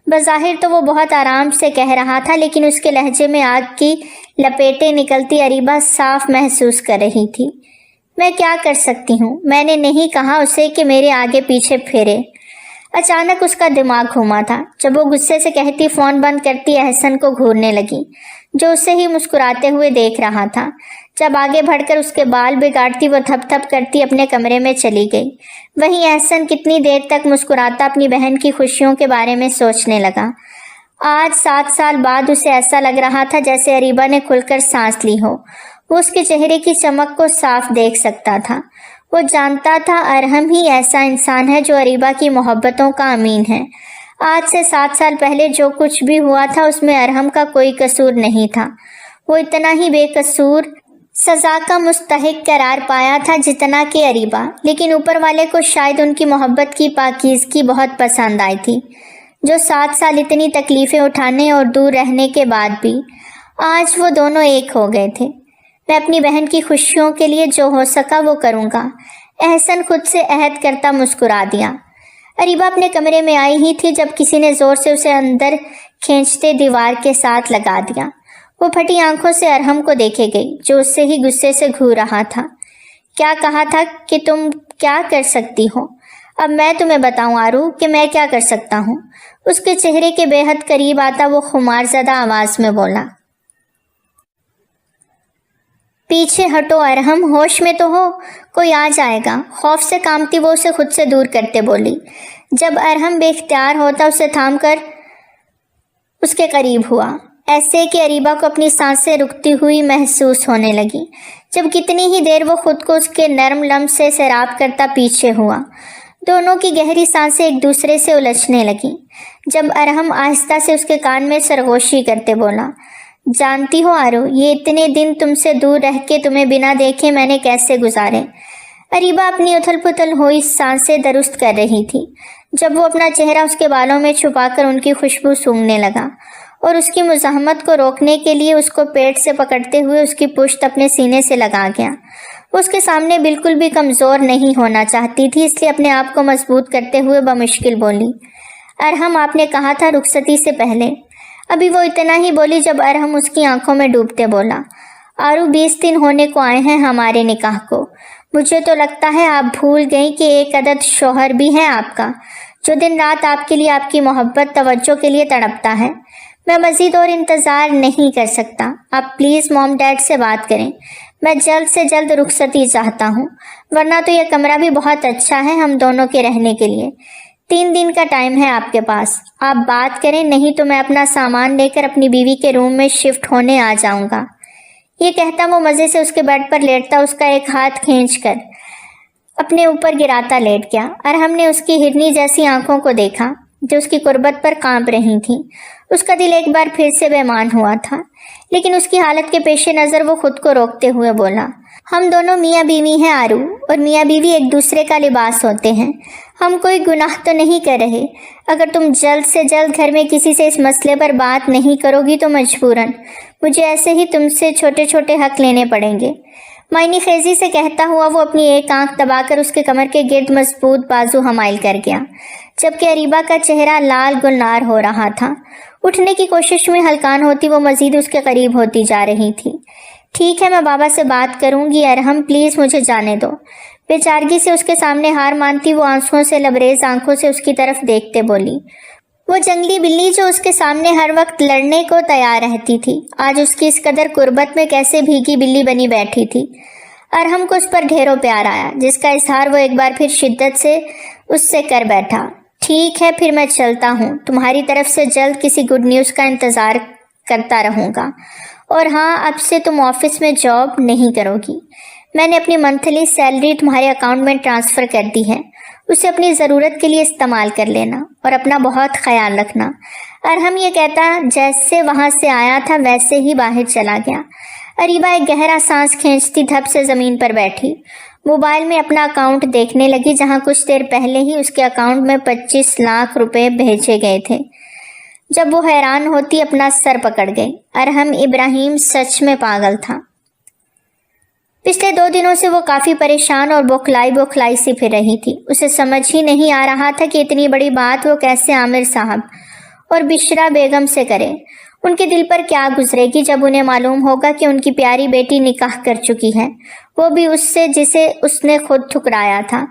بظاہر تو وہ بہت آرام سے کہہ رہا تھا، لیکن اس کے لہجے میں آگ کی لپیٹیں نکلتی اریبہ صاف محسوس کر رہی تھی۔ میں کیا کر سکتی ہوں؟ میں نے نہیں کہا اسے کہ میرے آگے پیچھے پھیرے۔ اچانک اس کا دماغ گھوما تھا۔ جب وہ غصے سے کہتی فون بند کرتی احسن کو گھورنے لگی، جو اسے ہی مسکراتے ہوئے دیکھ رہا تھا۔ جب آگے بڑھ کر اس کے بال بگاڑتی وہ تھپ تھپ کرتی اپنے کمرے میں چلی گئی۔ وہیں احسن کتنی دیر تک مسکراتا اپنی بہن کی خوشیوں کے بارے میں سوچنے لگا۔ آج 7 سال بعد اسے ایسا لگ رہا تھا جیسے اریبہ نے کھل کر سانس لی ہو۔ وہ اس کے چہرے کی چمک کو صاف دیکھ سکتا تھا۔ وہ جانتا تھا ارحم ہی ایسا انسان ہے جو اریبہ کی محبتوں کا امین ہے۔ آج سے 7 سال پہلے جو کچھ بھی ہوا تھا اس میں ارحم کا کوئی قصور نہیں تھا۔ وہ اتنا ہی بے قصور سزا کا مستحق قرار پایا تھا جتنا کہ اریبہ، لیکن اوپر والے کو شاید ان کی محبت کی پاکیزگی بہت پسند آئی تھی، جو 7 سال اتنی تکلیفیں اٹھانے اور دور رہنے کے بعد بھی آج وہ دونوں ایک ہو گئے تھے۔ میں اپنی بہن کی خوشیوں کے لیے جو ہو سکا وہ کروں گا، احسن خود سے عہد کرتا مسکرا دیا۔ اریبہ اپنے کمرے میں آئی ہی تھی جب کسی نے زور سے اسے اندر کھینچتے دیوار کے ساتھ لگا دیا۔ وہ پھٹی آنکھوں سے ارحم کو دیکھے گئی، جو اس سے ہی غصے سے گھور رہا تھا۔ کیا کہا تھا کہ تم کیا کر سکتی ہو؟ اب میں تمہیں بتاؤں آرو کہ میں کیا کر سکتا ہوں؟ اس کے چہرے کے بے حد قریب آتا وہ خمار زدہ آواز میں بولا۔ پیچھے ہٹو ارحم، ہوش میں تو ہو، کوئی آ جائے گا۔ خوف سے کانپتی وہ اسے خود سے دور کرتے بولی۔ جب ارحم بے اختیار ہوتا اسے تھام کر اس کے قریب ہوا، ایسے کہ اریبہ کو اپنی سانسیں رکتی ہوئی محسوس ہونے لگی۔ جب کتنی ہی دیر وہ خود کو اس کے نرم لمس سے سیراب کرتا پیچھے ہوا، دونوں کی گہری سانسیں ایک دوسرے سے الجھنے لگیں۔ جب ارحم آہستہ سے اس کے کان میں سرگوشی کرتے بولا، جانتی ہو آرو، یہ اتنے دن تم سے دور رہ کے تمہیں بنا دیکھے میں نے کیسے گزارے؟ اریبہ اپنی اتھل پتھل ہوئی سانسیں درست کر رہی تھی جب وہ اپنا چہرہ اس کے بالوں میں چھپا کر ان کی خوشبو سونگھنے لگا، اور اس کی مزاحمت کو روکنے کے لیے اس کو پیٹ سے پکڑتے ہوئے اس کی پشت اپنے سینے سے لگا گیا۔ وہ اس کے سامنے بالکل بھی کمزور نہیں ہونا چاہتی تھی، اس لیے اپنے آپ کو مضبوط کرتے ہوئے بمشکل بولی، ارحم آپ نے کہا تھا رخصتی سے پہلے۔ ابھی وہ اتنا ہی بولی جب ارحم اس کی آنکھوں میں ڈوبتے بولا، آرو 20 دن ہونے کو آئے ہیں ہمارے نکاح کو۔ مجھے تو لگتا ہے آپ بھول گئیں کہ ایک عدد شوہر بھی ہے آپ کا، جو دن رات آپ کے لیے، آپ کی محبت توجہ کے لیے تڑپتا ہے۔ میں مزید اور انتظار نہیں کر سکتا، آپ پلیز موم ڈیڈ سے بات کریں۔ میں جلد سے جلد رخصتی چاہتا ہوں، ورنہ تو یہ کمرہ بھی بہت اچھا ہے ہم دونوں کے رہنے کے لیے۔ 3 دن کا ٹائم ہے آپ کے پاس، آپ بات کریں، نہیں تو میں اپنا سامان لے کر اپنی بیوی کے روم میں شفٹ ہونے آ جاؤں گا۔ یہ کہتا وہ مزے سے اس کے بیڈ پر لیٹتا اس کا ایک ہاتھ کھینچ کر اپنے اوپر گراتا لیٹ گیا۔ ارحم نے اس کی ہرنی جیسی آنکھوں کو دیکھا جو اس کی قربت پر کانپ رہی تھیں۔ اس کا دل ایک بار پھر سے بیمان ہوا تھا، لیکن اس کی حالت کے پیش نظر وہ خود کو روکتے ہوئے بولا، ہم دونوں میاں بیوی ہیں آرو، اور میاں بیوی ایک دوسرے کا لباس ہوتے ہیں۔ ہم کوئی گناہ تو نہیں کر رہے۔ اگر تم جلد سے جلد گھر میں کسی سے اس مسئلے پر بات نہیں کرو گی تو مجبوراً مجھے ایسے ہی تم سے چھوٹے چھوٹے حق لینے پڑیں گے۔ معنی خیزی سے کہتا ہوا وہ اپنی ایک آنکھ دبا کر اس کے کمر کے گرد مضبوط بازو حمائل کر گیا، جبکہ اریبہ کا چہرہ لال گلنار ہو رہا تھا۔ اٹھنے کی کوشش میں ہلکان ہوتی وہ مزید اس کے قریب ہوتی جا رہی تھی۔ ٹھیک ہے، میں بابا سے بات کروں گی، ارحم پلیز مجھے جانے دو۔ بے چارگی سے اس کے سامنے ہار مانتی وہ آنسوؤں سے لبریز آنکھوں سے اس کی طرف دیکھتے بولی۔ وہ جنگلی بلی جو اس کے سامنے ہر وقت لڑنے کو تیار رہتی تھی، آج اس کی اس قدر قربت میں کیسے بھیگی بلی بنی بیٹھی تھی۔ ارحم کو اس پر ڈھیروں پیار آیا، جس کا اظہار وہ ایک بار پھر شدت سے اس سے کر بیٹھا۔ ٹھیک ہے، پھر میں چلتا ہوں، تمہاری طرف سے جلد کسی گڈ نیوز کا انتظار کرتا رہوں گا، اور ہاں، اب سے تم آفس میں جاب نہیں کرو گی۔ میں نے اپنی منتھلی سیلری تمہارے اکاؤنٹ میں ٹرانسفر کر دی ہے، اسے اپنی ضرورت کے لیے استعمال کر لینا اور اپنا بہت خیال رکھنا۔ ارحم یہ کہتا جیسے وہاں سے آیا تھا ویسے ہی باہر چلا گیا۔ اریبہ ایک گہرا سانس کھینچتی دھپ سے زمین پر بیٹھی، موبائل میں اپنا اکاؤنٹ دیکھنے لگی جہاں کچھ دیر پہلے ہی اس کے اکاؤنٹ میں 25 لاکھ روپے بھیجے گئے تھے۔ جب وہ حیران ہوتی اپنا سر پکڑ گئی۔ ارحم ابراہیم سچ میں پاگل تھا۔ پچھلے 2 دنوں سے وہ کافی پریشان اور بوکھلائی سی پھر رہی تھی۔ اسے سمجھ ہی نہیں آ رہا تھا کہ اتنی بڑی بات وہ کیسے عامر صاحب اور بشرا بیگم سے کرے۔ ان کے دل پر کیا گزرے گی جب انہیں معلوم ہوگا کہ ان کی پیاری بیٹی نکاح کر چکی ہے، وہ بھی اس سے جسے اس نے خود ٹھکرایا تھا۔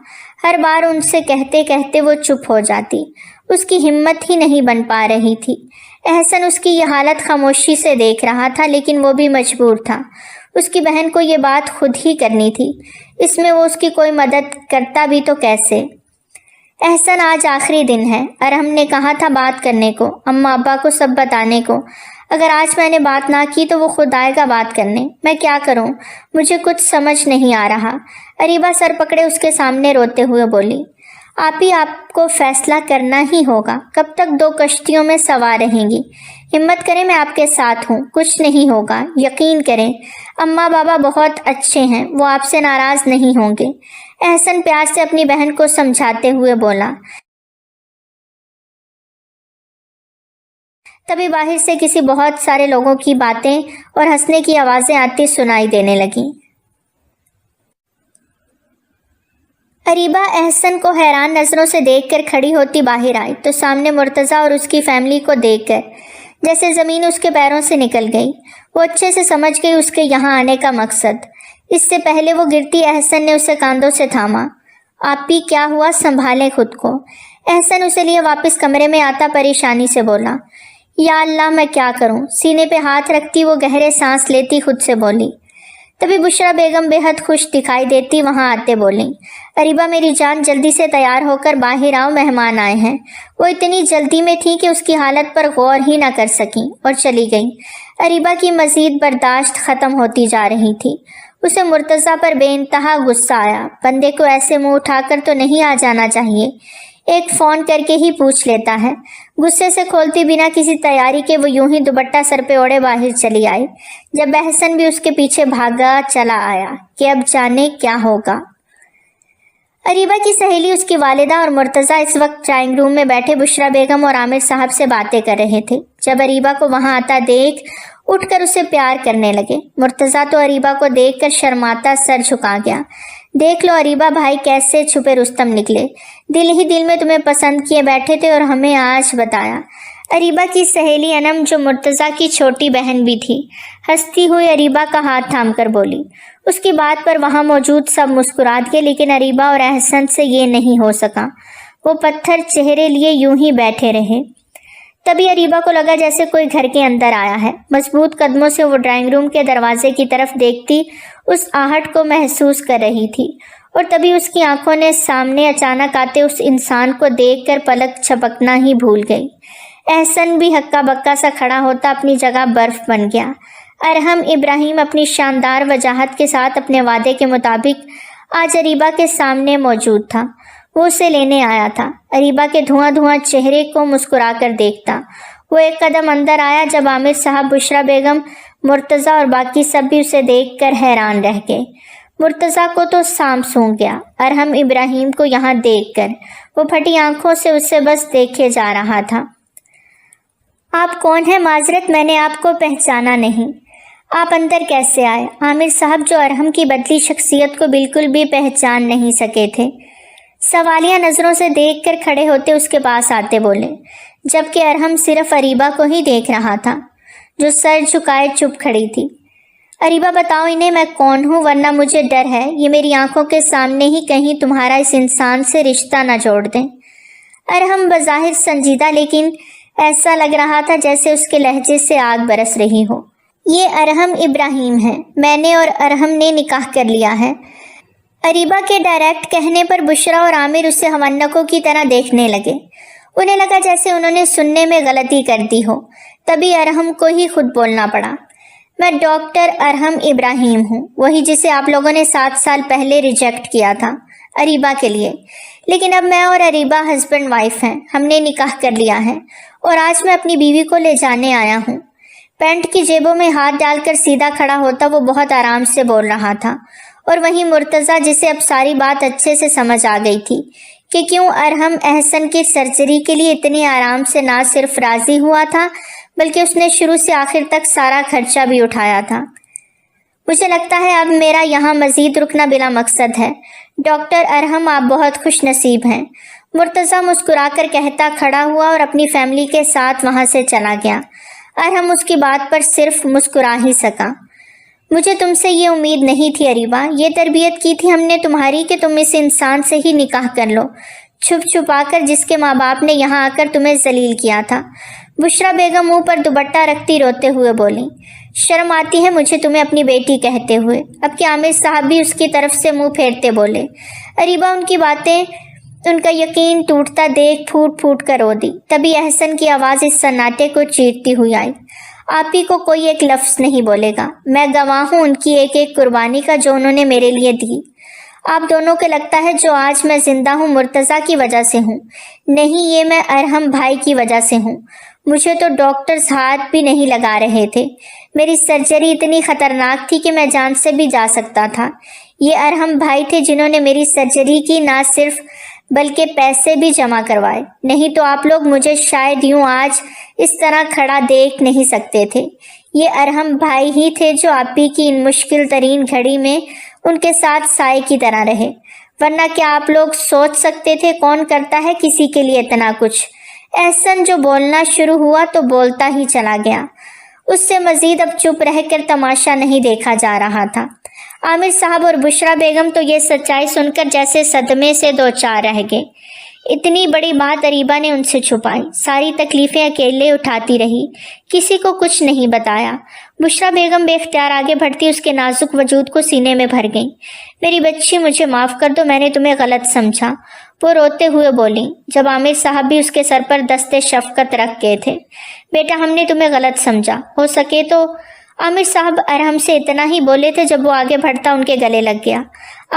ہر بار ان سے کہتے کہتے وہ چپ ہو جاتی، اس کی ہمت ہی نہیں بن پا رہی تھی۔ احسن اس کی یہ حالت خاموشی سے دیکھ رہا تھا، لیکن وہ بھی مجبور تھا۔ اس کی بہن کو یہ بات خود ہی کرنی تھی، اس میں وہ اس کی کوئی مدد کرتا بھی تو کیسے؟ احسن آج آخری دن ہے، ارحم نے کہا تھا بات کرنے کو، اماں ابا کو سب بتانے کو۔ اگر آج میں نے بات نہ کی تو وہ خود آئے گا بات کرنے۔ میں کیا کروں؟ مجھے کچھ سمجھ نہیں آ رہا۔ اریبہ سر پکڑے اس کے سامنے روتے ہوئے بولی، آپ کو فیصلہ کرنا ہی ہوگا۔ کب تک 2 کشتیوں میں سوار رہیں گی؟ ہمت کریں، میں آپ کے ساتھ ہوں، کچھ نہیں ہوگا، یقین کریں۔ اماں بابا بہت اچھے ہیں، وہ آپ سے ناراض نہیں ہوں گے۔ احسن پیار سے اپنی بہن کو سمجھاتے ہوئے بولا۔ تبھی باہر سے کسی بہت سارے لوگوں کی باتیں اور ہنسنے کی آوازیں آتی سنائی دینے لگیں۔ اریبہ احسن کو حیران نظروں سے دیکھ کر کھڑی ہوتی باہر آئی تو سامنے مرتضیٰ اور اس کی فیملی کو دیکھ کر جیسے زمین اس کے پیروں سے نکل گئی۔ وہ اچھے سے سمجھ گئی اس کے یہاں آنے کا مقصد۔ اس سے پہلے وہ گرتی احسن نے اسے کاندھوں سے تھاما۔ آپی کیا ہوا؟ سنبھالیں خود کو۔ احسن اسے لیے واپس کمرے میں آتا پریشانی سے بولا، یا اللہ میں کیا کروں؟ سینے پہ ہاتھ رکھتی وہ گہرے سانس لیتی خود سے بولی۔ تبھی بشرا بیگم بے حد خوش دکھائی دیتی وہاں آتے بولیں، اریبہ میری جان جلدی سے تیار ہو کر باہر آؤ، مہمان آئے ہیں۔ وہ اتنی جلدی میں تھی کہ اس کی حالت پر غور ہی نہ کر سکیں اور چلی گئیں۔ اریبہ کی مزید برداشت ختم ہوتی جا رہی تھی۔ اسے مرتضیٰ پر بے انتہا غصہ آیا۔ بندے کو ایسے منہ اٹھا کر تو نہیں آ جانا چاہیے، ایک فون کر کے ہی پوچھ لیتا ہے۔ غصے سے کھولتی بنا کسی تیاری کے وہ یوں ہی دوپٹہ سر پہ اوڑے باہر چلی آئی، جب احسن بھی اس کے پیچھے بھاگا چلا آیا کہ اب جانے کیا ہوگا۔ اریبہ کی سہیلی، اس کی والدہ اور مرتضیٰ اس وقت ڈرائنگ روم میں بیٹھے بشرا بیگم اور عامر صاحب سے باتیں کر رہے تھے۔ جب اریبہ کو وہاں آتا دیکھ اٹھ کر اسے پیار کرنے لگے۔ مرتضیٰ تو اریبہ کو دیکھ کر شرماتا سر جھکا گیا۔ دیکھ لو اریبہ بھائی کیسے چھپے رستم نکلے، دل ہی دل میں تمہیں پسند کیے بیٹھے تھے اور ہمیں آج بتایا۔ اریبہ کی سہیلی انم جو مرتضیٰ کی چھوٹی بہن بھی تھی، ہنستی ہوئی اریبہ کا ہاتھ تھام کر بولی۔ اس کی بات پر وہاں موجود سب مسکرا دیے، لیکن اریبہ اور احسن سے یہ نہیں ہو سکا۔ وہ پتھر چہرے لیے یوں ہی بیٹھے رہے۔ تبھی اریبہ کو لگا جیسے کوئی گھر کے اندر آیا ہے۔ مضبوط قدموں سے وہ ڈرائنگ روم کے دروازے کی طرف دیکھتی اس آہٹ کو محسوس کر رہی تھی، اور تبھی اس کی آنکھوں نے سامنے اچانک آتے اس انسان کو دیکھ کر پلک جھپکنا ہی بھول گئی۔ احسن بھی ہکا بکا سا کھڑا ہوتا اپنی جگہ برف بن گیا۔ ارحم ابراہیم اپنی شاندار وجاہت کے ساتھ اپنے وعدے کے مطابق آج اریبہ کے سامنے موجود تھا۔ وہ اسے لینے آیا تھا۔ اریبہ کے دھواں چہرے کو مسکرا کر دیکھتا۔ وہ ایک قدم اندر آیا جب عامر صاحب، بشرا بیگم، مرتضیٰ اور باقی سب بھی اسے دیکھ کر حیران رہ گئے۔ مرتضیٰ کو تو سانپ سونگھ گیا۔ ارحم ابراہیم کو یہاں دیکھ کر وہ پھٹی آنکھوں سے اسے بس دیکھے جا رہا تھا۔ آپ کون ہیں؟ معذرت، میں نے آپ کو پہچانا نہیں۔ آپ اندر کیسے آئے؟ عامر صاحب جو ارحم کی بدلی شخصیت کو بالکل بھی پہچان نہیں سکے تھے، سوالیہ نظروں سے دیکھ کر کھڑے ہوتے اس کے پاس آتے بولے، جبکہ ارحم صرف اریبہ کو ہی دیکھ رہا تھا جو سر جھکائے چپ کھڑی تھی۔ اریبہ بتاؤ انہیں میں کون ہوں، ورنہ مجھے ڈر ہے یہ میری آنکھوں کے سامنے ہی کہیں تمہارا اس انسان سے رشتہ نہ جوڑ دیں۔ ارحم بظاہر سنجیدہ، لیکن ایسا لگ رہا تھا جیسے اس کے لہجے سے آگ برس رہی ہو۔ یہ ارحم ابراہیم ہے، میں نے اور ارحم نے نکاح کر لیا ہے۔ اریبہ کے ڈائریکٹ کہنے پر بشرا اور عامر اسے ہونکوں کی طرح دیکھنے لگے۔ انہیں لگا جیسے انہوں نے سننے میں غلطی کر دی ہو۔ تبھی ارحم کو ہی خود بولنا پڑا۔ میں ڈاکٹر ارحم ابراہیم ہوں، وہی جسے آپ لوگوں نے 7 سال پہلے ریجیکٹ کیا تھا اریبہ کے لیے، لیکن اب میں اور اریبہ ہسبینڈ وائف ہیں، ہم نے نکاح کر لیا ہے اور آج میں اپنی بیوی کو لے جانے آیا ہوں۔ پینٹ کی جیبوں میں ہاتھ ڈال کر سیدھا کھڑا ہوتا وہ بہت آرام سے بول رہا تھا، اور وہیں مرتضیٰ جسے اب ساری بات اچھے سے سمجھ آ گئی تھی کہ کیوں ارحم احسن کی سرجری کے لیے اتنی آرام سے نہ صرف راضی ہوا تھا بلکہ اس نے شروع سے آخر تک سارا خرچہ بھی اٹھایا تھا۔ مجھے لگتا ہے اب میرا یہاں مزید رکنا بلا مقصد ہے۔ ڈاکٹر ارحم آپ بہت خوش نصیب ہیں، مرتضیٰ مسکرا کر کہتا کھڑا ہوا اور اپنی فیملی کے ساتھ وہاں سے چلا گیا۔ ارحم اس کی بات پر صرف مسکرا ہی سکا۔ مجھے تم سے یہ امید نہیں تھی اریبہ، یہ تربیت کی تھی ہم نے تمہاری کہ تم اس انسان سے ہی نکاح کر لو، چھپ چھپا کر، جس کے ماں باپ نے یہاں آ کر تمہیں ذلیل کیا تھا۔ بشریٰ بیگم منہ پر دوپٹہ رکھتی روتے ہوئے بولیں، شرم آتی ہے مجھے تمہیں اپنی بیٹی کہتے ہوئے۔ اب کہ عامر صاحب بھی اس کی طرف سے منہ پھیرتے بولے۔ اریبہ ان کی باتیں، ان کا یقین ٹوٹتا دیکھ پھوٹ پھوٹ کر رو دی۔ تبھی احسن کی آواز اس سناٹے کو چیرتی ہوئی آئی، آپ ہی کو کوئی ایک لفظ نہیں بولے گا، میں گواہ ہوں ان کی ایک ایک قربانی کا جو انہوں نے میرے لیے دی۔ آپ دونوں کو لگتا ہے جو آج میں زندہ ہوں مرتضیٰ کی وجہ سے ہوں، نہیں، یہ میں ارحم بھائی کی وجہ سے ہوں۔ مجھے تو ڈاکٹرز ہاتھ بھی نہیں لگا رہے تھے، میری سرجری اتنی خطرناک تھی کہ میں جان سے بھی جا سکتا تھا۔ یہ ارحم بھائی تھے جنہوں نے میری سرجری کی، نہ صرف بلکہ پیسے بھی جمع کروائے، نہیں تو آپ لوگ مجھے شاید یوں آج اس طرح کھڑا دیکھ نہیں سکتے تھے۔ یہ ارحم بھائی ہی تھے جو آپ ہی کی ان مشکل ترین گھڑی میں ان کے ساتھ سائے کی طرح رہے، ورنہ کیا آپ لوگ سوچ سکتے تھے کون کرتا ہے کسی کے لیے اتنا کچھ؟ احسن جو بولنا شروع ہوا تو بولتا ہی چلا گیا، اس سے مزید اب چپ رہ کر تماشا نہیں دیکھا جا رہا تھا۔ عامر صاحب اور بشریٰ بیگم تو یہ سچائی سن کر جیسے صدمے سے دو چار رہ گئے۔ اتنی بڑی بات اریبہ نے ان سے چھپائی، ساری تکلیفیں اکیلے اٹھاتی رہی، کسی کو کچھ نہیں بتایا۔ بشریٰ بیگم بے اختیار آگے بڑھتی اس کے نازک وجود کو سینے میں بھر گئیں۔ میری بچی مجھے معاف کر دو، میں نے تمہیں غلط سمجھا، وہ روتے ہوئے بولیں، جب عامر صاحب بھی اس کے سر پر دست شفقت رکھ گئے تھے۔ بیٹا ہم نے تمہیں غلط سمجھا، ہو سکے تو عامر صاحب ارحم سے اتنا ہی بولے تھے جب وہ آگے بڑھتا ان کے گلے لگ گیا۔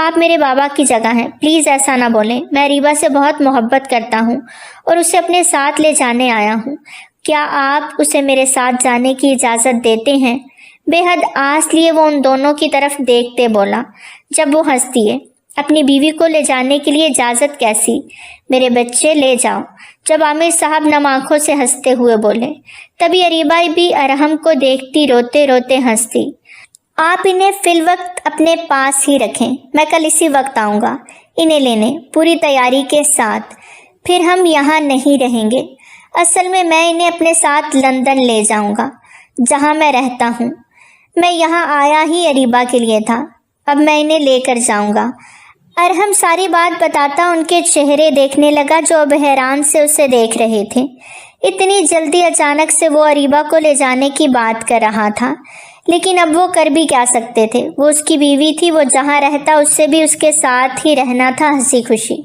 آپ میرے بابا کی جگہ ہیں، پلیز ایسا نہ بولیں، میں اریبہ سے بہت محبت کرتا ہوں اور اسے اپنے ساتھ لے جانے آیا ہوں، کیا آپ اسے میرے ساتھ جانے کی اجازت دیتے ہیں؟ بے حد آس لیے وہ ان دونوں کی طرف دیکھتے بولا۔ جب وہ ہنس دیے، اپنی بیوی کو لے جانے کے لیے اجازت کیسی؟ میرے بچے لے جاؤ، جب عامر صاحب نم آنکھوں سے ہنستے ہوئے بولے۔ تبھی اریبہ بھی ارحم کو دیکھتی روتے روتے ہنستی۔ آپ انہیں فی الوقت اپنے پاس ہی رکھیں، میں کل اسی وقت آؤں گا انہیں لینے، پوری تیاری کے ساتھ، پھر ہم یہاں نہیں رہیں گے۔ اصل میں انہیں اپنے ساتھ لندن لے جاؤں گا جہاں میں رہتا ہوں، میں یہاں آیا ہی اریبہ کے لیے تھا، اب میں انہیں لے کر جاؤں گا۔ ارحم ساری بات بتاتا ان کے چہرے دیکھنے لگا جو اب حیران سے اسے دیکھ رہے تھے۔ اتنی جلدی اچانک سے وہ اریبہ کو لے جانے کی بات کر رہا تھا، لیکن اب وہ کر بھی کیا سکتے تھے، وہ اس کی بیوی تھی، وہ جہاں رہتا اس سے بھی اس کے ساتھ ہی رہنا تھا ہنسی خوشی۔